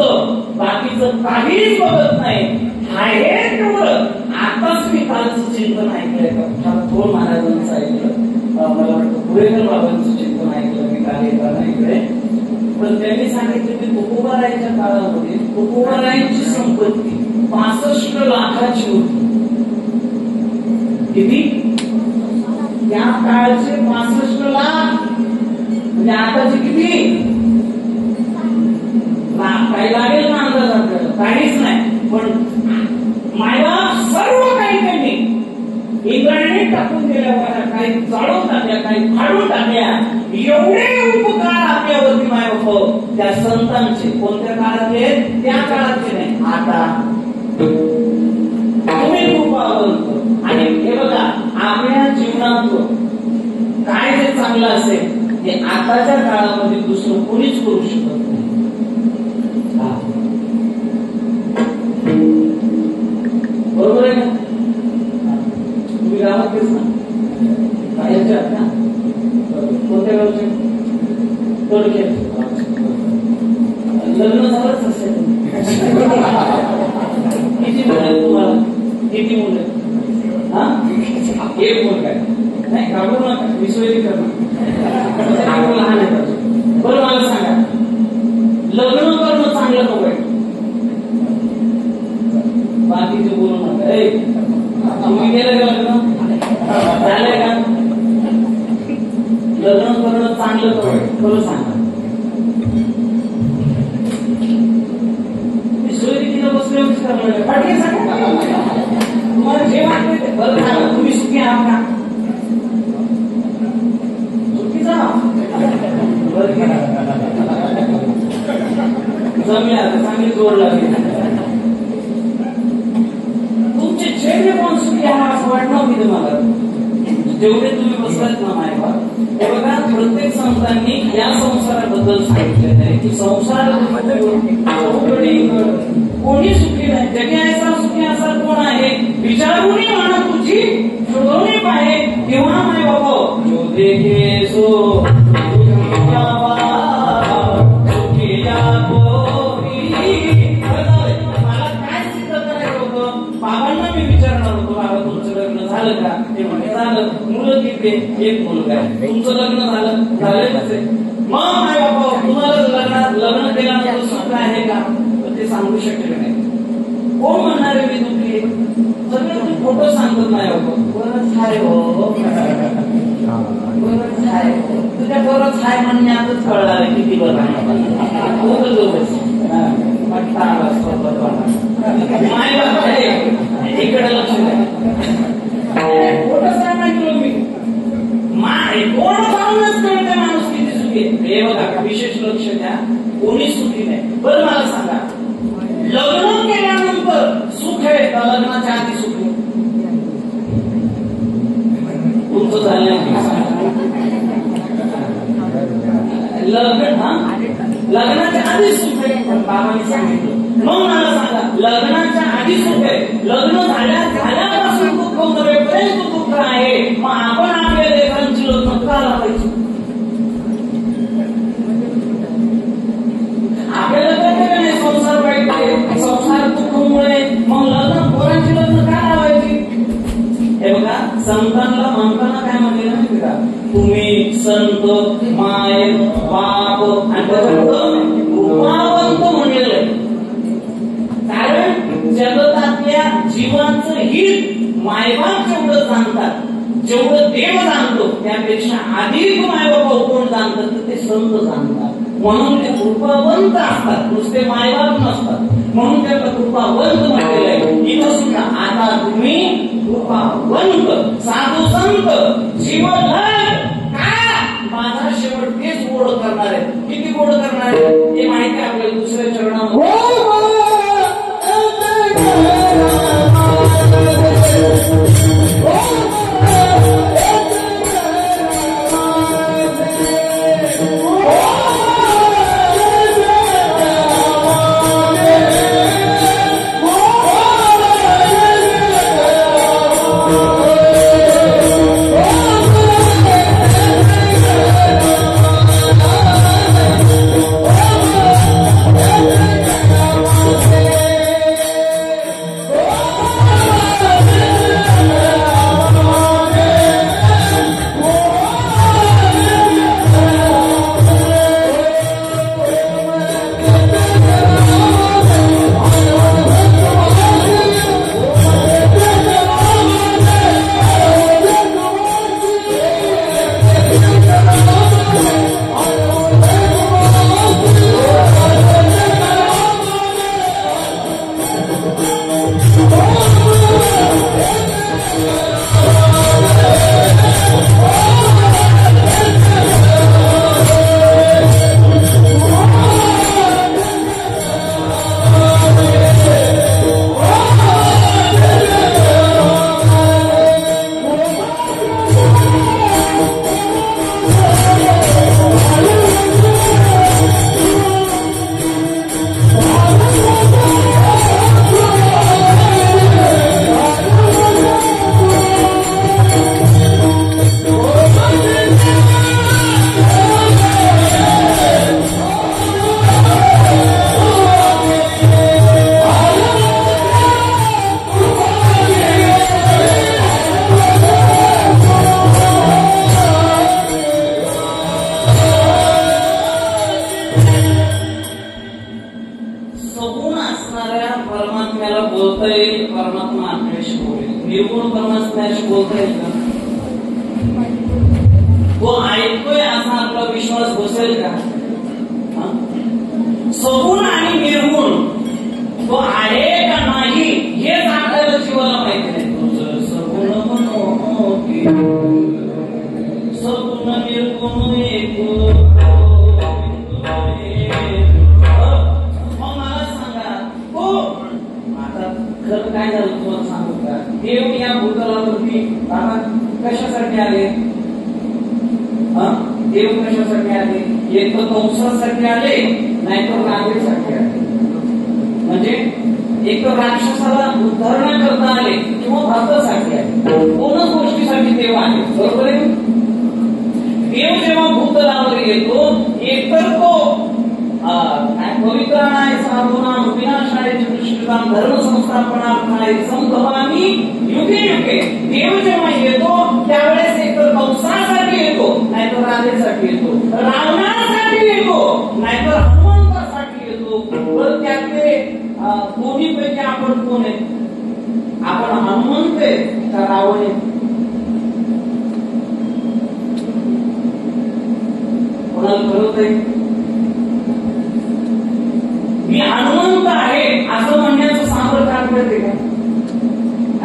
बाकीचं काहीच बघत नाही आहे तेवढं आताच मी कालचं चिंतन ऐकलंय का थोर महाराजांचं ऐकलं मला वाटतं पुरेकर बाबांचं चिंतन ऐकलं मी काल येताना इकडे पण त्यांनी सांगितलं की तुकोबारायांच्या काळामध्ये तुकोबारायांची संपत्ती 65 लाखाची होती किती त्या काळचे 65 लाख म्हणजे आताचे किती काही लागेल ना अंदाज आपल्याला काहीच नाही पण मायबाप सर्व काही त्यांनी इंद्रायणी टाकून दिल्या बघा काही जाळून टाकल्या काही फाडून टाकल्या एवढे उपकार आपल्यावरती मायबाप त्या संतांचे कोणत्या काळातले त्या काळातले नाही आता तुम्ही कृपावंत आणि हे बघा आपल्या जीवनात काय जे चांगलं असेल ते आताच्या काळामध्ये दुसरं कोणीच करू शकत नाही बरोबर आहे ना तुम्ही गावातच ना बाहेरच्या ना कोणत्या गावचे थोडक्यात लग्न झालंच असेल किती मुलं तुम्हाला किती मुलं हा एक मुलगा नाही घाबरू नका विश्वास करणं लहान आहे बरं मला सांगा लग्न करणं चांगलं नको आहे बाकीचे बोलू नका तुम्ही केलं का लग्न झालंय का लग्न करणं चांगलं नको आहे खरं सांगा बसले तुम्हाला जे वाटतं ते बरं झालं तुम्ही सुखी आहात का चुकीचा जमल्या चांगली जोड लागली तुमचे चेहरे पण सुखी आहात असं वाटणं की तुम्हाला जेवढे तुम्ही बसलात ना मायबा हे बघा प्रत्येक संतांनी या संसाराबद्दल सांगितलेलं आहे की संसार कोणी सुखी नाही जगी ऐसा सुखी असा कोण आहे विचारूनी म्हणा तुझी शोधवणे पाहे तेव्हा माय बाबा जो देखे सो मला काय सिद्ध करायचं होतं बाबांना मी विचारणार होतो बाबा तुमचं लग्न झालं का ते म्हणे झालं मुलं किती एक मुलगा आहे तुमचं लग्न झालंच आहे मग माय बाबा तुम्हाला लग्न केल्यानंतर सुख आहे का ते सांगू शकले नाही कोण म्हणणार आहे मी दुखी सगळे तुम्ही फोटो सांगत नाही बरंच हाय हो बरंच हाय तुझ्या बरंच हाय म्हणण्यातच कळणार आहे किती बरं माय बाबा इकडे लक्ष द्या फोटो सांगितलं मी कोण सांगूनच कळते माणूस किती सुखी हे बघा विशेष लक्ष द्या कोणी सुखी नाही बरं मला सांगा लग्न केल्यानंतर सुख आहे का लग्नाच्या आधी सुख आहे तुमचं झालं लग्नाच्या आधी सुख आहे पण बाबांनी सांगितलं मग मला सांगा लग्नाच्या आधी सुख आहे लग्न झाल्यापासून दुःख होतपर्यंत दुःख आहे मग आपण आपल्या लेकरांची लग्न का लावायची बघा संतांना म्हणताना काय म्हणले माहिती का, तुम्ही संत माय बाप आणि कृपावंत म्हणलेलं आहे. कारण जगतातल्या जीवांचं हित मायबाप जेवढं जाणतात, जेवढं देव जाणतो त्यापेक्षा अधिक मायबाप कोण जाणतात तर ते संत जाणतात. म्हणून ते कृपावंत असतात, नुसते मायबाप नसतात. म्हणून त्याला कृपावंत म्हटलेलं आहे. इथं सुद्धा आता तुम्ही कृपावंत साधू संत जीवनभर का माझा शेवट तेच गोड करणार आहे. किती गोड करणार आहे हे माहिती आपल्याला दुसऱ्या चरणामध्ये. तो ऐकतोय असा आपला विश्वास बसेल का? सगुण आणि निर्गुण तो आहे का नाही हेच आपल्याला जीवाला माहिती नाही. तुझं सगुण मनोती सगुण निर्गुण एक. मला सांगा तो आता खरं काय झालं तुम्हाला सांगू का? देव या भूतलावरती कशासाठी आले? देव कशासाठी आले? एक तर कंसासाठी आले, नाहीतर रावणासाठी आले. म्हणजे एक तर राक्षसाला उद्धरण्याकरता आले किंवा भक्तासाठी आले. दोनच गोष्टीसाठी देव आले. बरोबर आहे? देव जेव्हा भूतलावर येतो एकतर तो पवित्र नाय साधूनाम विनाशाय दृष्टिकाम धर्म संस्थापनार्थाय संभवामी युगे युगे. देव जेव्हा येतो त्यावेळेस एकतर कंसासाठी येतो, नाहीतर राधेसाठी येतो, रावणासाठी येतो, नाहीतर हनुमंतासाठी येतो. तर त्यातले दोन्ही पैकी आपण कोण आहे? आपण हनुमंत आहे का रावण आहे? कोणाला कळत आहे? मी हनुमंत आहे असं म्हणण्याचं सामर्थ्य आपल्याकडे का?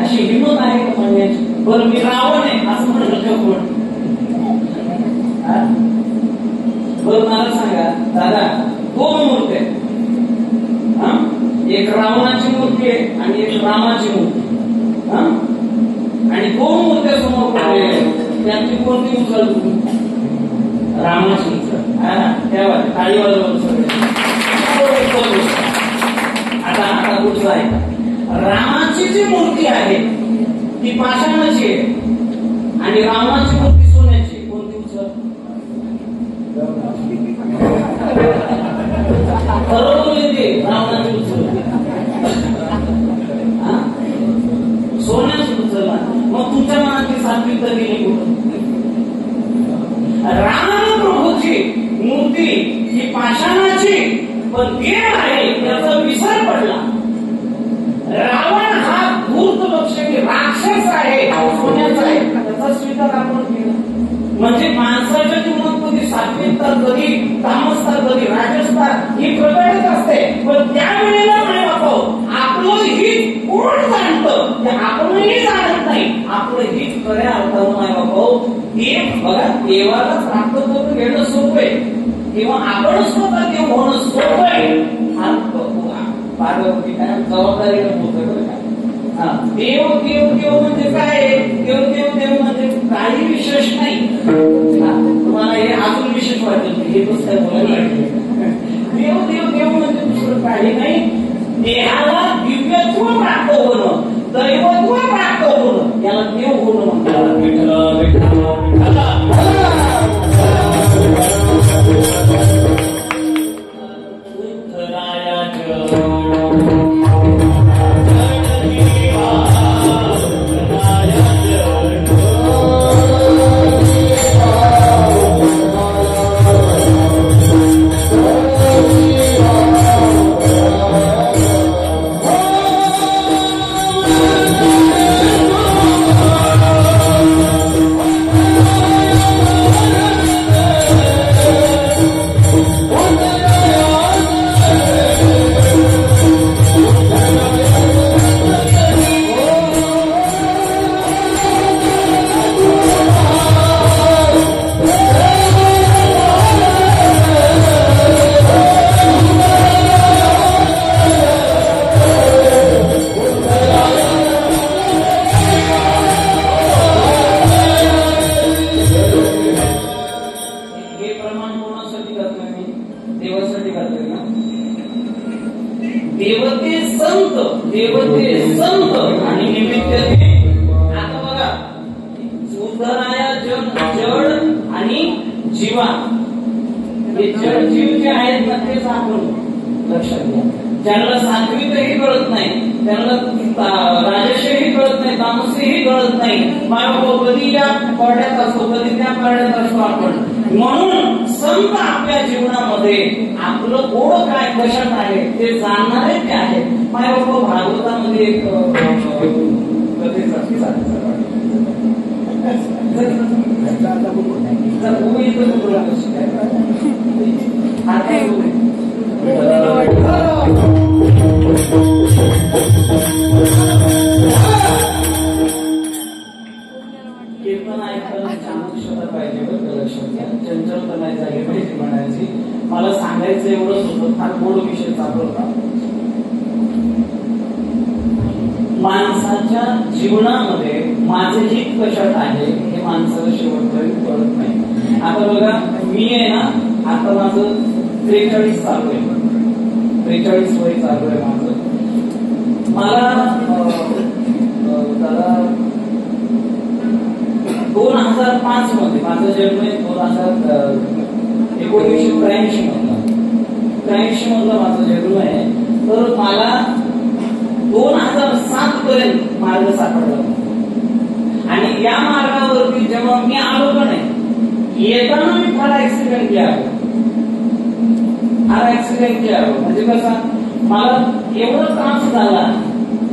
अशी हिंमत आहे का म्हणण्याची? बरं मी रावण आहे असं म्हणलं का कोण? बरं मला सांगा दादा, दोन मूर्ती आहेत. एक रावणाची मूर्ती आहे आणि एक रामाची मूर्ती. आणि दोन मूर्त्या समोर पडलेल्या आहेत. त्यातली कोणती उचल तुम्ही? रामाची उचल. तेव्हा टाळी वाजवून सगळे. आता पुढचं आहे. रामाची जी मूर्ती आहे ती पाषाणाची आहे आणि रामाची मूर्ती सोन्याची. कोणती उचल? ठरवले ते रावणाची उचल, सोन्याची उचल. मग तुमच्या मनात सातवी तर गेली कुठं? रामप्रभूची मूर्ती ही पाषाणाची पण देव आहे याचा विसर पडला. रावण हा धूर्त पक्ष की राक्षस आहे, सोन्याचा आहे, त्याचा स्वीकार आपण केला. म्हणजे माणसाच्या जीवनात कधी सात्विकता, कधी तामसता, कधी राजसता ही प्रकटच असते. पण त्यावेळेला नाही बापा आपलं हित कोण जाणतं ते आपणही जाणत नाही. आपलं हित खऱ्या अर्थानं नाही बापा देव बघा देवाला प्राप्त करून घेणं सोपं आहे किंवा आपण स्वतः देव होणं सोपं आहे. हा पार्वती काय जबाबदारीला होतं बरं का. देव देव देव म्हणजे काय? देव देव देव म्हणजे काही विशेष नाही. तुम्हाला हे अजून विशेष वाटेल हे पुस्तक बोलायला देव देव देव म्हणजे दुसरं काही नाही. देहाला दिव्यत्व प्राप्त होणं, दैवत्व प्राप्त होणं याला देव होणं म्हणतात. विठ्ठल ज्यांना सात्विकही कळत नाही, त्यांना राजशही कळत नाही, तामसही कळत नाही. बाबा कधी या पाड्यात असतो, कधी त्या पाड्यात असतो आपण. म्हणून संत आपल्या जीवनामध्ये आपलं गोड काय कशात आहे ते जाणणारे ते आहे. माय बाबा भागवतामध्ये एक कीर्तन ऐकायला चांगलं पाहिजे बरं लक्षात घ्या. चंचलता नाही झाली पाहिजे म्हणायची. मला सांगायचं एवढंच होतं, फार गोड विषय चालू होता. माणसाच्या जीवनामध्ये माझे हित कशात आहे हे माणसाला शेवटपर्यंत कळत नाही. आता बघा मी आहे ना, आता माझं 43 चालू आहे, 43 वय चालू आहे माझं. मला दादा 2005 मध्ये माझा जन्म आहे 1983 मधला, 83 मधला माझा जन्म आहे. तर मला 2007 पर्यंत मार्ग सापडला आणि या मार्गावरती जेव्हा मी आलो का नाही, येताना मी फार ऍक्सिडेंट केला, म्हणजे कसा मला एवढा त्रास झाला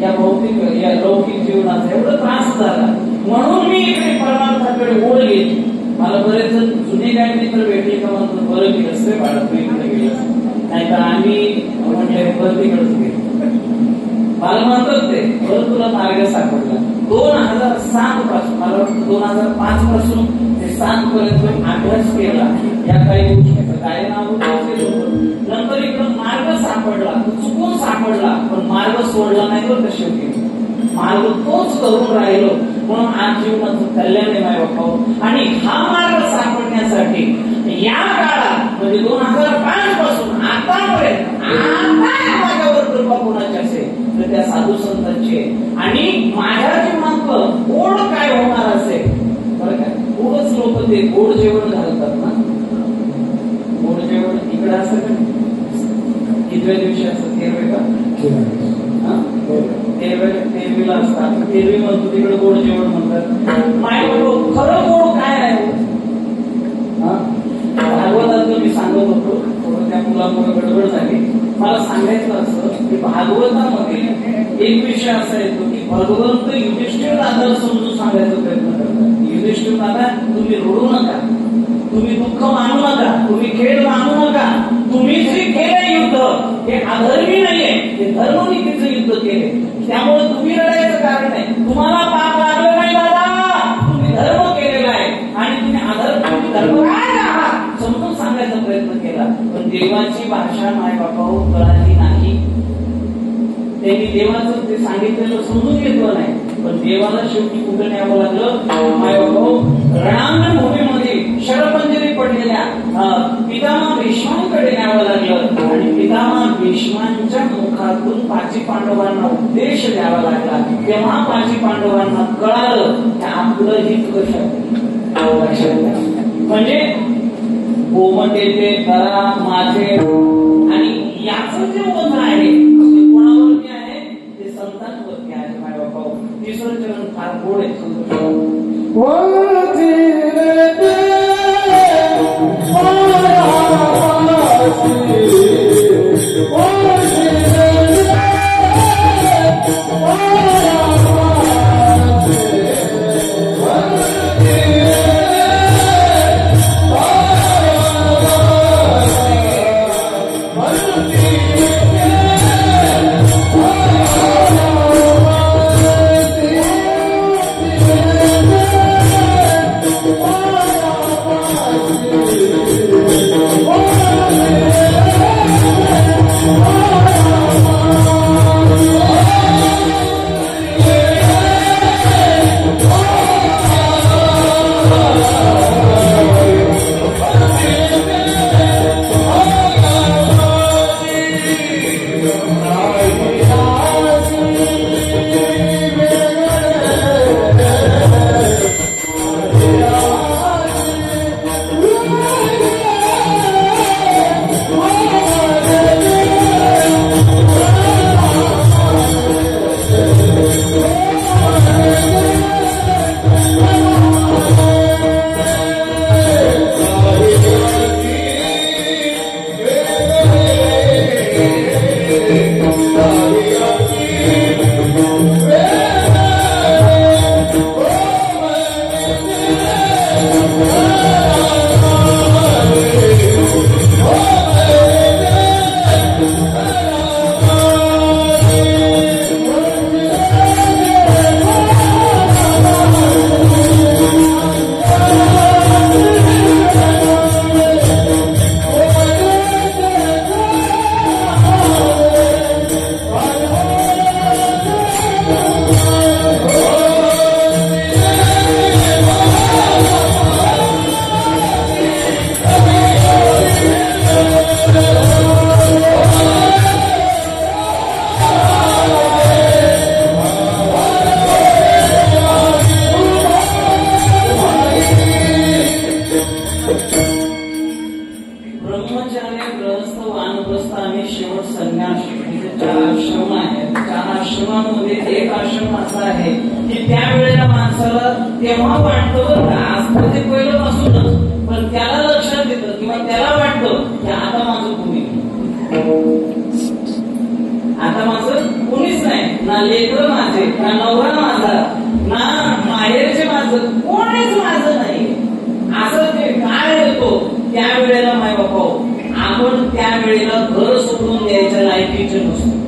या लौकिक जीवनाचा, एवढा त्रास झाला म्हणून मी इकडे परमार्थाकडे ओढ घेतली. मला बरेच जण जुने काय मित्र भेटले का म्हणतो बरं केलंस रे बाळा तू इकडे गेलंस, नाहीतर आम्ही म्हटलं परतीकडेच गेलो. मला म्हणतात ते बरं तुला मार्ग सापडला. 2007 पासून मला वाटतं 2005 पासून ते 7 पर्यंत अभ्यास केला या काही गोष्टीचा. काय नाव नंतर इकडं मार्ग सापडला, चुकून सापडला पण मार्ग सोडला नाही बरं का. शेवटी मार्ग तोच करून राहिलो म्हणून आज जीवनाचं कल्याण आहे माझ्या बाप्पा. आणि हा मार्ग सापडण्यासाठी या काळात म्हणजे 2005 पासून आतापर्यंत आता माझ्यावर कृपा कोणाची असेल तर त्या साधू संतांची. आणि माझ्या जीवनात गोड काय होणार असेल बरं काय, खूपच लोक ते गोड जेवण घालतात ना, गोड जेवण इकडे असं का कितव्या दिवशी असं तेरवे का तेरवीला असतात, तेरवी म्हणतो तिकडे गोड जेवण म्हणतात. माय मुलामुळे गडबड झाली. मला सांगायचं असं की भागवतामध्ये एक विषय असा येतो की भगवंत युधिष्ठिर दादाला समजून सांगायचा प्रयत्न करतात. युधिष्ठिर दादा, तुम्ही रडू नका, तुम्ही दुःख मानू नका, तुम्ही खेळ मानू नका. तुम्ही जे केले युद्ध हे अधर्मी नाहीये, हे धर्मनीतीचं युद्ध केले. त्यामुळे तुम्ही रडायचं कारण नाही. तुम्हाला पाप लागलं नाही दादा, तुम्ही धर्म केलेला आहे आणि तुम्ही धर्म काय आहात समजून सांगायचा प्रयत्न केला. पण देवाची भाषा माय बापा कळाली नाही. त्यांनी देवाचं ते सांगितलेलं समजून घेतलं नाही. पण देवाला शेवटी कुठं न्यावं लागलं? माय बापा रणांगण भूमीमध्ये शरपंजरी पडलेल्या पितामह भीष्मांकडे न्यावं लागलं आणि पितामह भीष्मांच्या मुखातून पाची पांडवांना उपदेश द्यावा लागला. तेव्हा पाची पांडवांना कळालं की आपलं हित कसं म्हणजे गोमटे ते करा माझे आणि याचं जे वजन आहे ते कोणावरती आहे? ते संतांवरती आहे. माय बापा तिसरं चरण फार गोड आहे. तेव्हा वाटतं आज तर ते पहिलं पासूनच, पण त्याला लक्षात येतं किंवा त्याला वाटतं की आता माझं कोणी, आता माझं कोणीच नाही, ना लेकर माझे, ना नवरा माझा, ना माहेरचे माझं, कोणीच माझं नाही. असं ते काय येतो त्यावेळेला माय बापा आपण त्यावेळेला घर सोडून द्यायच्या लायकीचे नसतो.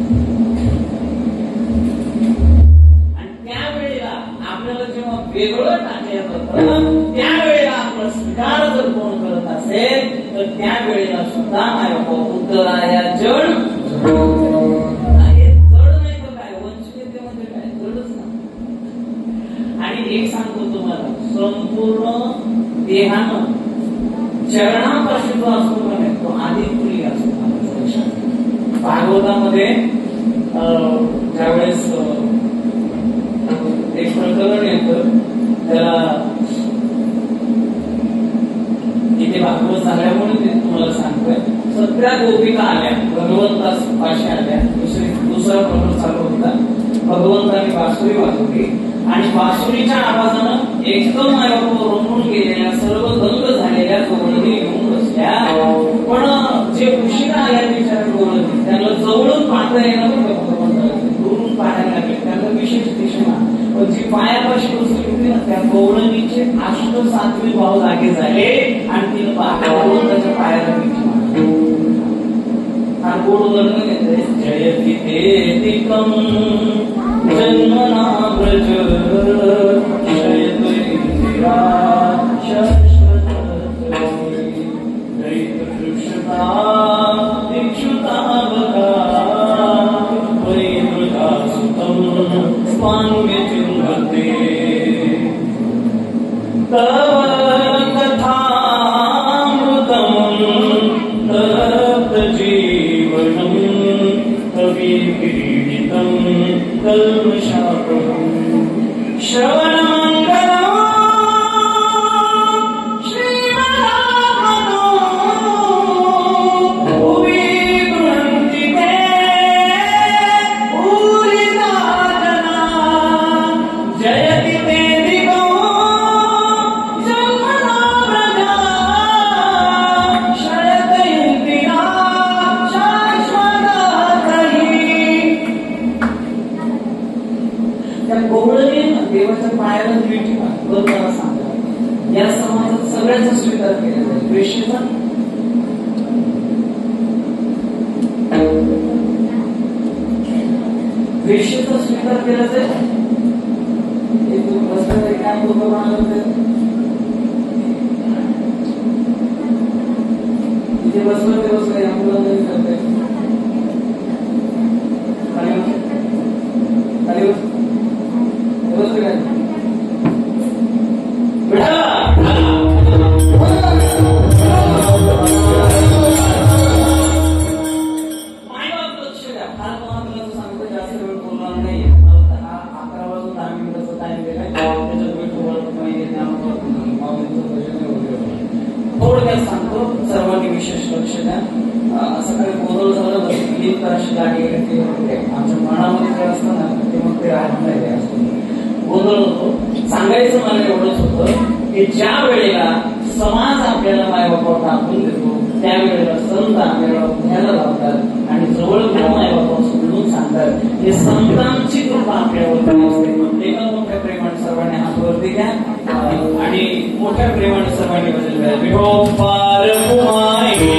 वेगळं टाकायचं होतं त्यावेळेला आपला स्वीकार जर कोण करत असेल तर त्यावेळेला सुद्धा माय बापा उत्तराया जड जड नाही तर काय वंचितेमध्ये काय जडच ना. आणि एक सांगतो तुम्हाला, संपूर्ण देहानं चरणापाशी जो असतो का नाही तो आधी प्रिय असतो. भागवतामध्ये ज्यावेळेस एक प्रकरण येतं त्याला इथे भागवत झाल्यामुळे ते तुम्हाला सांगतोय. सगळ्या गोपिका आल्या भगवंतास पाशी आल्या. दुसरा प्रकरण चालू होता. भगवंताने बासुरी वाजवली आणि बासुरीच्या आवाजानं एकदम रमून गेलेल्या सर्व दंग झालेल्या गवळणी घेऊन बसल्या. पण जे उशिरा पायापाशी बसली ना त्या गौरवीचे अष्ट सात्विक भाव जागे झाले आणि तिने त्याच्या पायाला मिठी मारली. हा गोड लग्न घेतलंय. जयति तेतिकम जन्मना व्रज शयतो इंदिरा शाश्वत दैत कृष्णता दीक्षुता बका परिवृता सुतम स्वान्य चिन्वते तव कथामृतम तप्त जीवनम कवि क्रीडितम कल्मषापम श्रवणमंगलम देवाच्या पायाला मिठी मारली. सांगा या समाजात सगळ्याचा स्वीकार केला जाईल. वेशीचा वेशीचा स्वीकार केला जाईल. एक बसलं काय लोक म्हणाले तिथे बसलं ते बसलं या मुलांना करते सांगतो. सर्वांनी विशेष लक्ष द्या. असं काही गोंधळ झालं गीत अशी गाडी आमच्या मनामध्ये जे असतं ना ते मग ते राहत नाही. असं गोंधळ होतो. सांगायचं मला एवढंच होतं की ज्या वेळेला समाज आपल्याला मायबापावर टाकून देतो त्यावेळेला संत आपल्याला उद्याला लावतात आणि जवळ घेऊन मायबापावर समजून सांगतात. हे संतांची कृपा आपल्यावरती असते. एका मोठ्या प्रेमाने सर्वांनी हात वरती घ्या आणि मोठ्या प्रेमाने सर्वांनी भजन करा. विठोबार कुमारी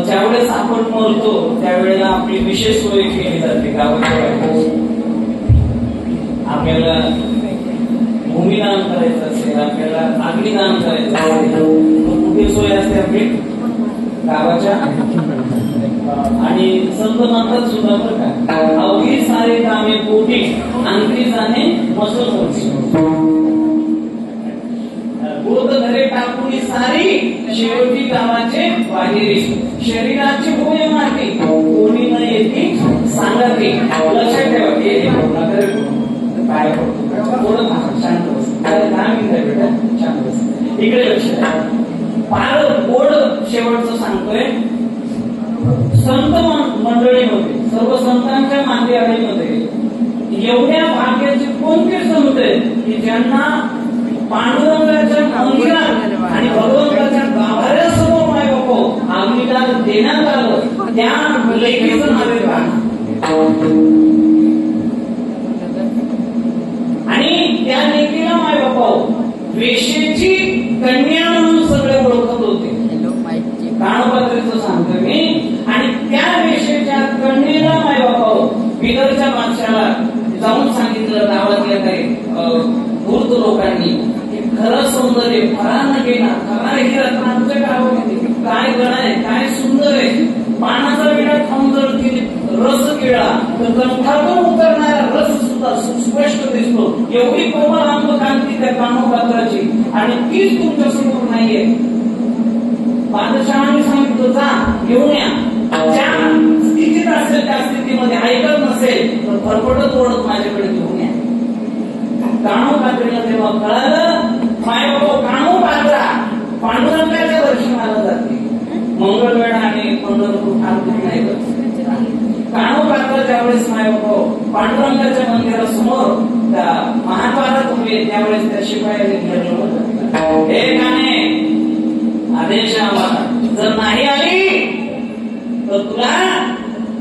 ज्यावेळेस आपण मरतो त्यावेळेला आपली विशेष सोय केली जाते. गावाच्या आपल्याला भूमिदान करायचं असेल, करायचं, आपल्याला अग्निदान करायचं, कुठे सोय असते आपली गावाच्या. आणि संत म्हणतात सुद्धा बरं का, अवघी सारे कामे पोटी अंगठी जाणे मसूर होती, बोध घरे टाकून सारी शेवटी गावाचे बाहेरी, शरीराची होय माती कोणी न येते सांगते. लक्षात ठेवा काय थोडं शांत बस, 10 मिनिटं बेटा शांत बस, इकडे लक्ष द्या. फार गोड शेवटचं सांगतोय. संत मंडळीमध्ये, सर्व संतांच्या मांदियाळीमध्ये एवढ्या भाग्याचे कोणते संत आहेत की ज्यांना पांडुरंगाच्या मंदिरात आणि भगवंताच्या गाभाऱ्यासमोर माय बापो अग्निदान देण्यात आलं, त्या लेखीचं नाव आहे. आणि त्या लेखीला माय बापा वेशेची कन्या म्हणून सगळे ओळखत होते. कानोपात्रीचं सांगतो मी. आणि त्या वेशेच्या कन्येला माय बापा बिदरच्या बादशाला जाऊन सांगितलं गावातल्या काही धूर्त लोकांनी की खरं सौंदर्य फरा न गेला, खरा ही रत्नांच्या गावामध्ये काय गण आहे, काय सुंदर आहे. पानाचा विडा खाऊन जर तिने रस केला तर कंठातून उतरणारा रस सुद्धा सुस्पष्ट दिसतो. एवढी कोमल आंबकांती त्या कानोपात्राची, आणि तीच तुमच्या समोर नाहीये. बादशहाने सांगितलं जा घेऊन या. ज्या स्थितीत असेल त्या स्थितीमध्ये ऐकत नसेल तर फरफटत ओढत माझ्याकडे घेऊन या. कानोपात्रीला तेव्हा कळालं माय बाबा कानोपात्रा पांडुरंगाच्या दर्शनाला जाते. मंगळवेढा आणि पंढरपूर ठाकूर नाही करत. कानोपात्रा ज्यावेळेस माय बाबा पांडुरंगाच्या मंदिरासमोर त्या महाद्वारात उभे, त्यावेळेस त्या शिपायाने घेतलं होतं, हे काने आदेश आम्हाला, जर नाही आली तर तुला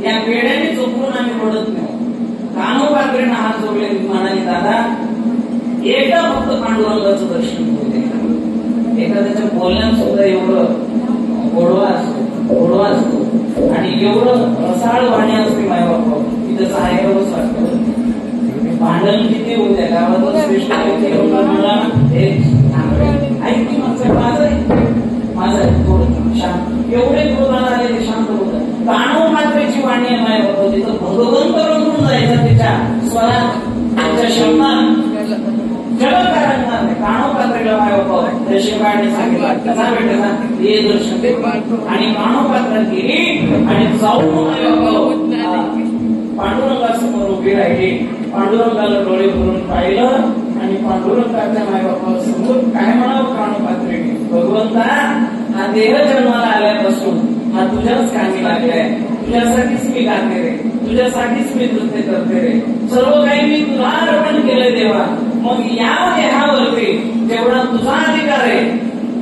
या पेढ्याने चोपडून आम्ही पडत नाही. कानोपात्रीनं हात जोडले, म्हणाले दादा एकदा फक्त पांडुरंगाचं दर्शन होऊ दे. एखाद्याच्या बोलण्यात सुद्धा एवढं गोडवा असतो आणि एवढं रसाळ वाणी असते माय बापा की त्याचं ऐकावंच वाटतं. भांडण किती होत्या गावात श्रेष्ठ ऐकली माझं थोडं शांत, एवढे क्रोधाला आले शांत होतं. कानोपात्रीची वाणी आहे माय बाबा, तिथं भगवंत रंगून जायचा त्याच्या स्वरात, त्याच्या शब्दात. जगत काय रंगणार नाही. कानोपात्रीला माय बाबा त्या शिवाने सांगितलं जा बेटा हे दर्शन दे. आणि कानोपात्र गेली आणि जाऊन माय बाबा पांडुरंगासमोर उभी राहिली. पांडुरंगाला डोळे भरून पाहिलं आणि पांडुरंगाच्या मायबापा समोर काय म्हणावं कानोपात्रीने, भगवंता हा देह जन्माला आल्यापासून हा तुझ्याच कामी लागलाय, तुझ्यासाठीच मी गाते रे, तुझ्यासाठीच मी नृत्य करते रे, सर्व काही मी तुला अर्पण केलंय देवा. मग या देहावरती जेवढा तुझा अधिकार आहे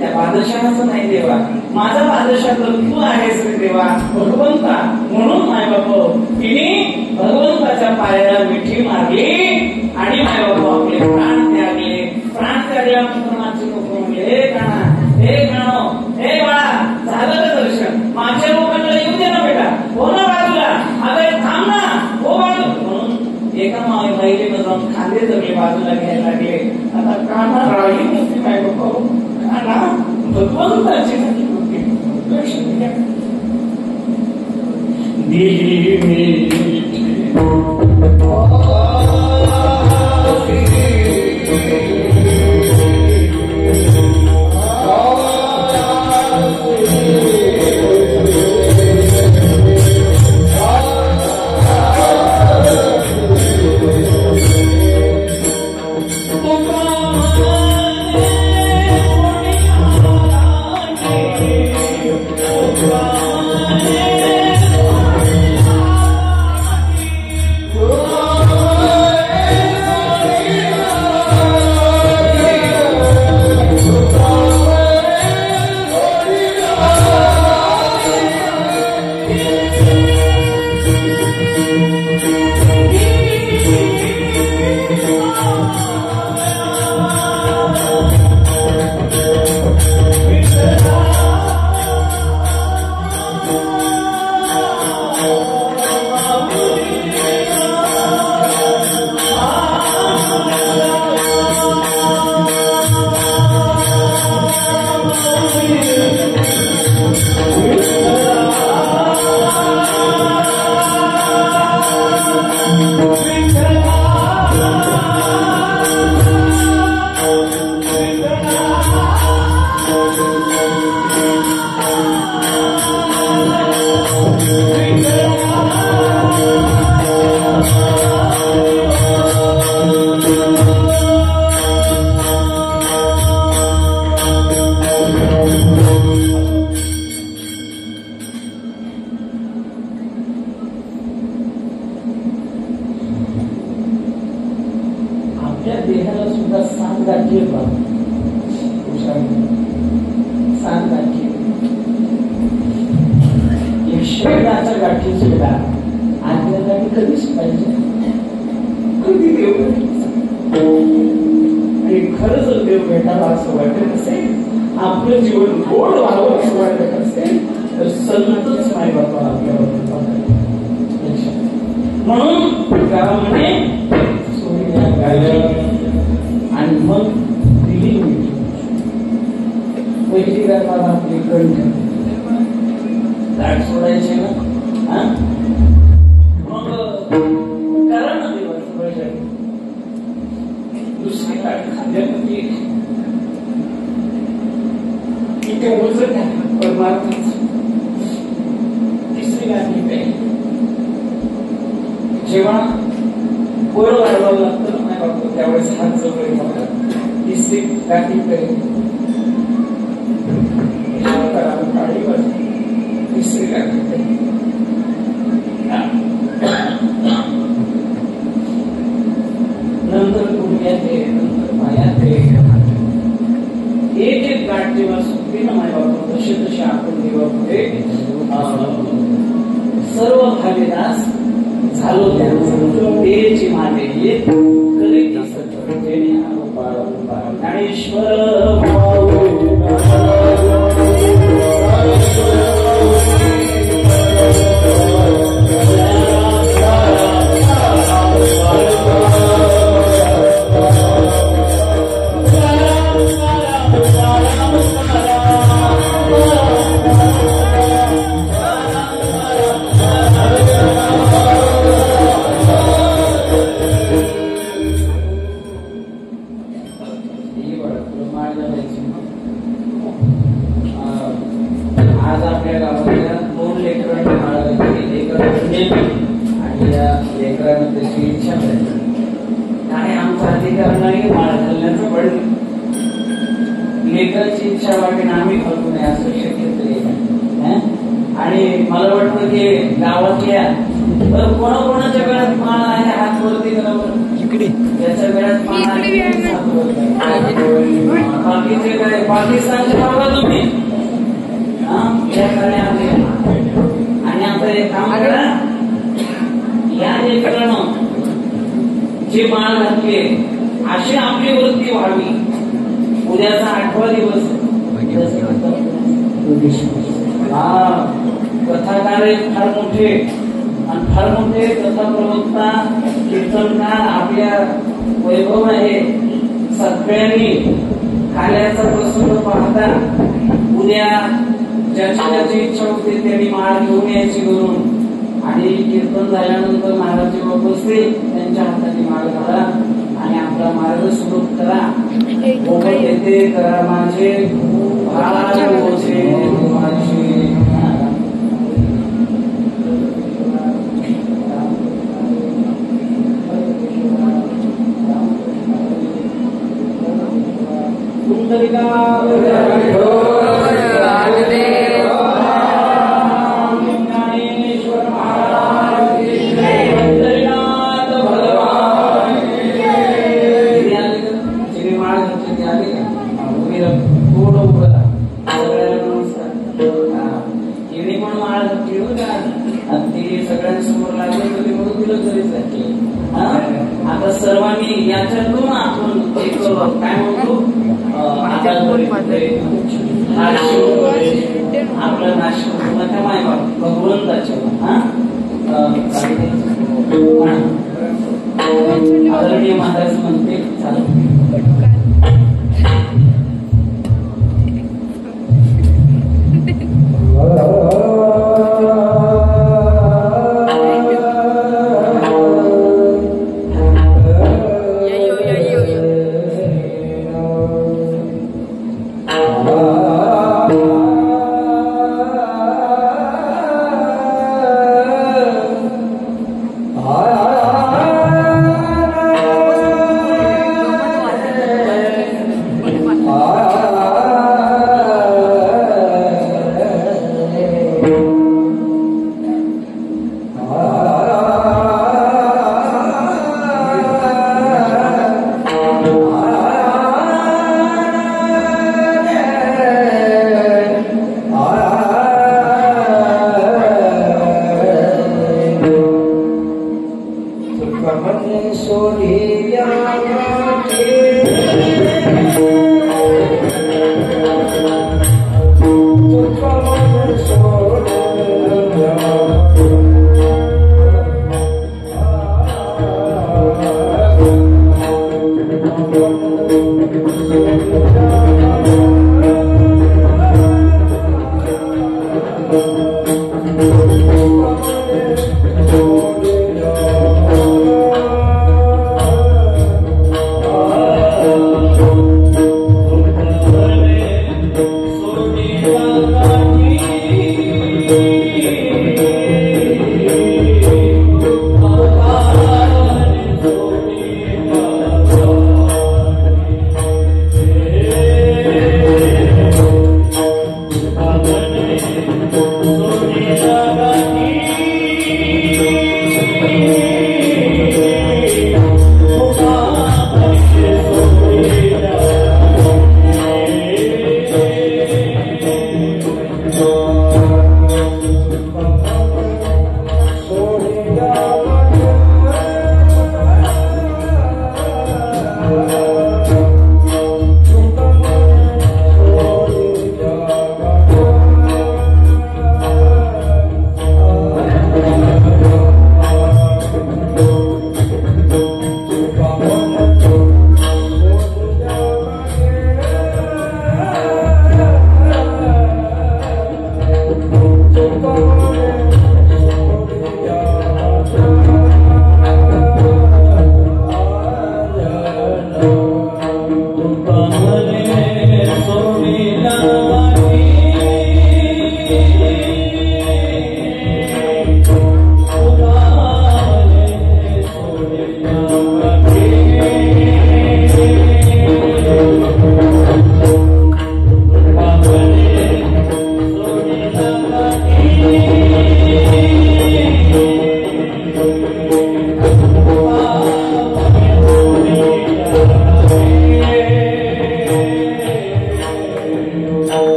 त्या बादशाहाचा नाही देवा, माझा बादशाह तर तू आहेस रे देवा भगवंता. म्हणून मायबापा तिने भगवंताच्या पायाला मिठी मारली आणि मायबापा आपले प्राण त्यागले. प्राण त्यागल्यानंतर माझे लोक म्हणले हे कानो हे बाळा झालं का दर्शन, माझ्या लोकांना येऊ दे ना बेटा, हो ना बाजूला, अगं थांब ना, हो बाजू. म्हणून एका महिलेनं जाऊन खांदे धरले, बाजूला घ्यायला लागले. आता काना राहिली नसती मायबापा, काना भगवंताची गाठी सुद्धा आदल्या गाठी कधीच पाहिजे, कधी देव आणि खरंच देव भेटावा असं वाटत असेल, आपलं जीवन गोड व्हावं असं वाटत असेल तर संतच माय बाबा आपल्यावर म्हणून गावामध्ये सोयऱ्या गायल्या आणि मग दिली पहिली काय मला आपली कळली गाठ सोडायची ना, मग करा ना देवाचं बळजबरी, दुसरी गाठ खाल्ल्यामध्ये इथे ओझं नाही परमार्थाच, तिसरी गाठ ही काही जेव्हा बळ वाढवावं लागतं नाही बाबा त्यावेळेस हात जवळ येतात, तिसरी गाठी काही तिसरी गाठी नंतर गुडघ्यात आहे, नंतर पायात आहे, एक एक गाठ जेव्हा सुटली ना माझ्या बाबा तसे तसे आपण देवा पुढे सर्व भागीदास झालो त्यांचं देची माते ज्ञानेश्वर आज आपल्या गावातल्या 2 लेकरांची माळा घातली, एक आणि या लेकरांना त्याची इच्छा झाली आणि आमचा अधिकार नाही माळ घालण्याचं, पण लेकराची इच्छा वाटेल आम्ही घालू नये असं शक्य तरी नाही. आणि मला वाटतं की गावातल्या तर कोणाकोणाच्या गळ्यात माळ आहे हात वरती करावं, त्याच्या गळ्यात माळ आहे, बाकीचे काय पाकिस्तानच्या बाबा तुम्ही आणि आता एक काम करा, या लेकरानं जे माळ घातले अशी आपली वृत्ती व्हावी. उद्याचा 8वा दिवस कथाकार फार मोठे आणि फार मोठे कथा प्रवक्ता कीर्तनकार आपल्या वैभव आहे. सगळ्यांनी खाल्याचा प्रसंग पाहता उद्या ज्याची इच्छा होती त्यांनी माळ घेऊन यायची घरून आणि कीर्तन झाल्यानंतर महाराज जेव्हा बसले त्यांच्या हाताने माळ घाला आणि आपला मार्ग सुरू करा. येते करा माझे सगळ्यांसमोर लागले तरी म्हणून तिला घरीच लागली. आता सर्वांनी याच्यातून आपण एक काय म्हणतो आपलं नाशिक माय भगवंताच्या आदरणीय महाराज म्हणते चालू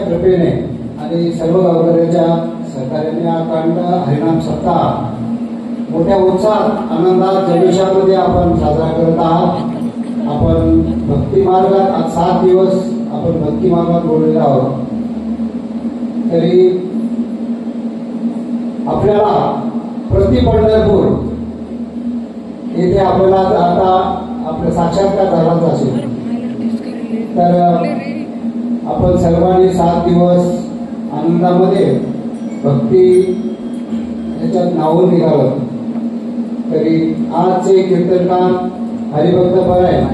कृपेने आणि सर्व गावकऱ्यांच्या सहकार्याने अखंड हरिनाम सप्ताह मोठ्या उत्साहात आनंदात जल्लोषामध्ये आपण साजरा करत आहात. आपण भक्ती मार्गात आज 7 दिवस आपण भक्ती मार्गात बोललेलो आहोत. तरी आपल्याला प्रति पंढरपूर येथे आपल्याला आता आपला साक्षात्कार झालाच असेल. तर आपण सर्वांनी 7 दिवस आनंदामध्ये भक्ती याच्यात नावून निघालं. तरी आजचे कीर्तनकार हरिभक्त परायण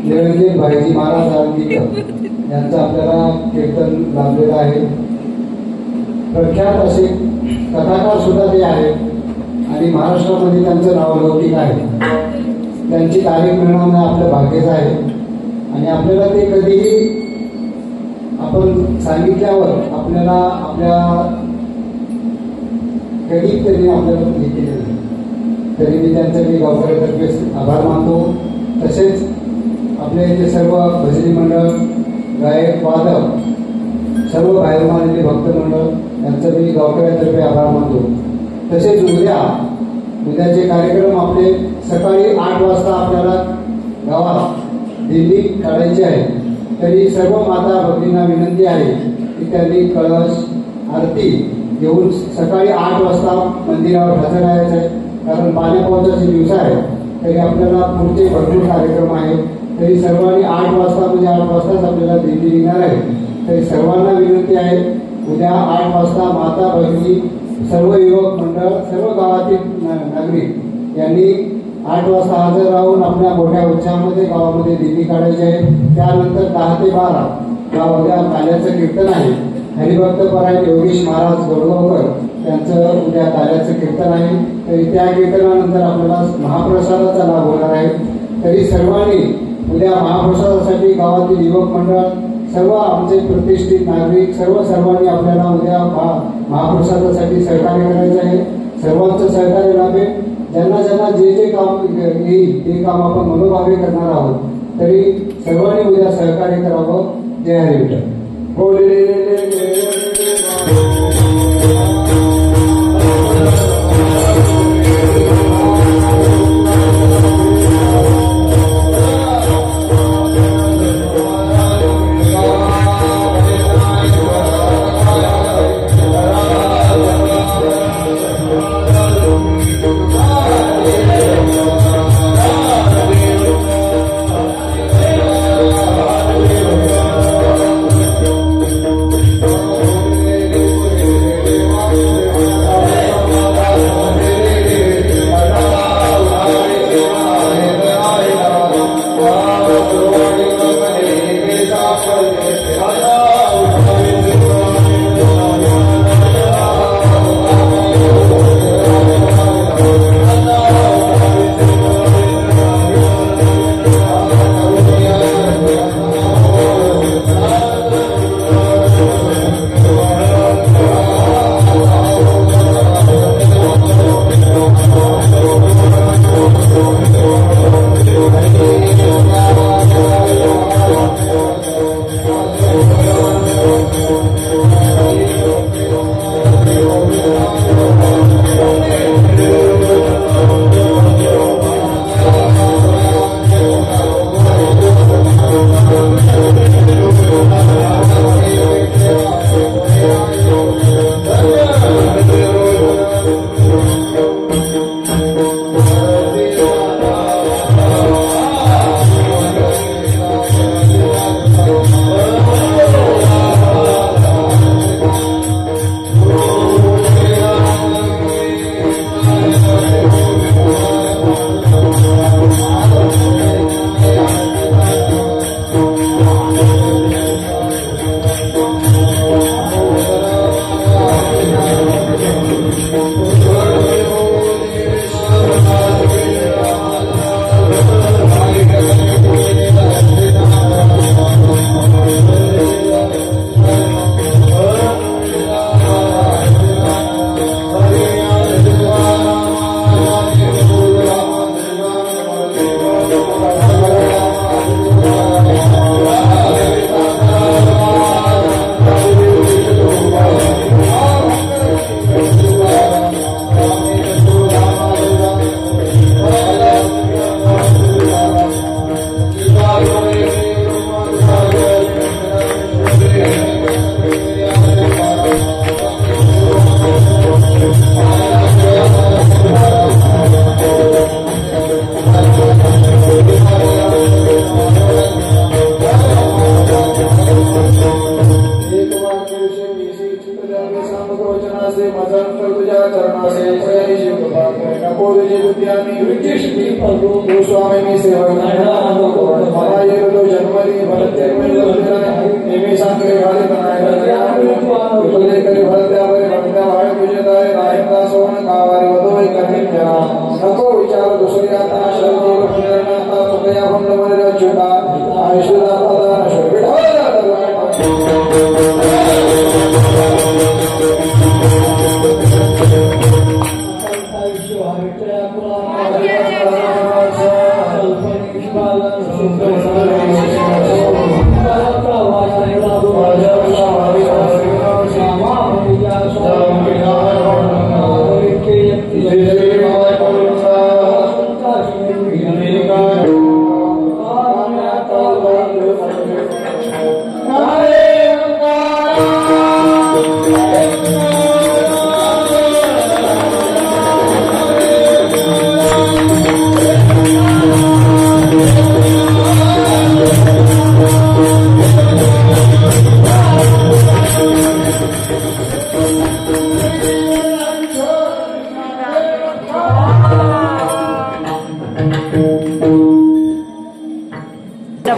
निरंजन भाईजी महाराज आळंदीकर यांचं आपल्याला कीर्तन लाभलेलं आहे. प्रख्यात असे कथाकार सुद्धा ते आहेत आणि महाराष्ट्रामध्ये त्यांचं नाव लौकिक आहे. त्यांची तारीख मिळवणं आपलं भाग्यच आहे आणि आपल्याला ते कधीही आपण सांगितल्यावर आपल्याला आपल्या कधी तरी आपल्याला हे केलेलं नाही. तरी मी त्यांचं मी गावकऱ्यातर्फे आभार मानतो. तसेच आपल्या इथे सर्व भजनी मंडळ, गायक, वादक, सर्व बाहेरून आलेले भक्त मंडळ यांचं मी गावकऱ्यातर्फे आभार मानतो. तसेच उद्याचे कार्यक्रम आपले सकाळी 8 वाजता आपल्याला गावात दिंडी काढायची आहे. तरी सर्व माता भगिनींना विनंती आहे की त्यांनी कळस आरती घेऊन सकाळी 8 वाजता मंदिरावर हजर राहायचं आहे. कारण पाण्या पावसाचे दिवस आहे. तरी आपल्याला पुढचे भरपूर कार्यक्रम आहेत. तरी सर्वांनी 8 वाजता म्हणजे 8 वाजताच आपल्याला दिंडी निघणार आहे. तरी सर्वांना विनंती आहे उद्या 8 वाजता माता भगिनी, सर्व युवक मंडळ, सर्व गावातील नागरिक यांनी 8 वाजता हजर राहून आपल्या मोठ्या उत्साहामध्ये गावामध्ये दिंडी काढायची आहे. त्यानंतर 10 ते 12 उद्या ताल्याचं कीर्तन आहे. हरिभक्त परायण योगेश महाराज गोडगावकर त्यांचं उद्या ताल्याचं कीर्तन आहे. तरी त्या कीर्तनानंतर आपल्याला महाप्रसादाचा लाभ होणार आहे. तरी सर्वांनी उद्या महाप्रसादासाठी गावातील युवक मंडळ, सर्व आमचे प्रतिष्ठित नागरिक, सर्वांनी आपल्याला उद्या महाप्रसादासाठी सहकार्य करायचं आहे. सर्वांचं सहकार्य लाभेल. ज्यांना ज्यांना जे काम येईल ते काम आपण मनोभावे करणार आहोत. तरी सर्वांनी उद्या सहकार्य करावं. जय हरी विठ्ठल.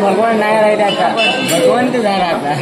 भगवान नाही राहिले आता भगवंत झाला आता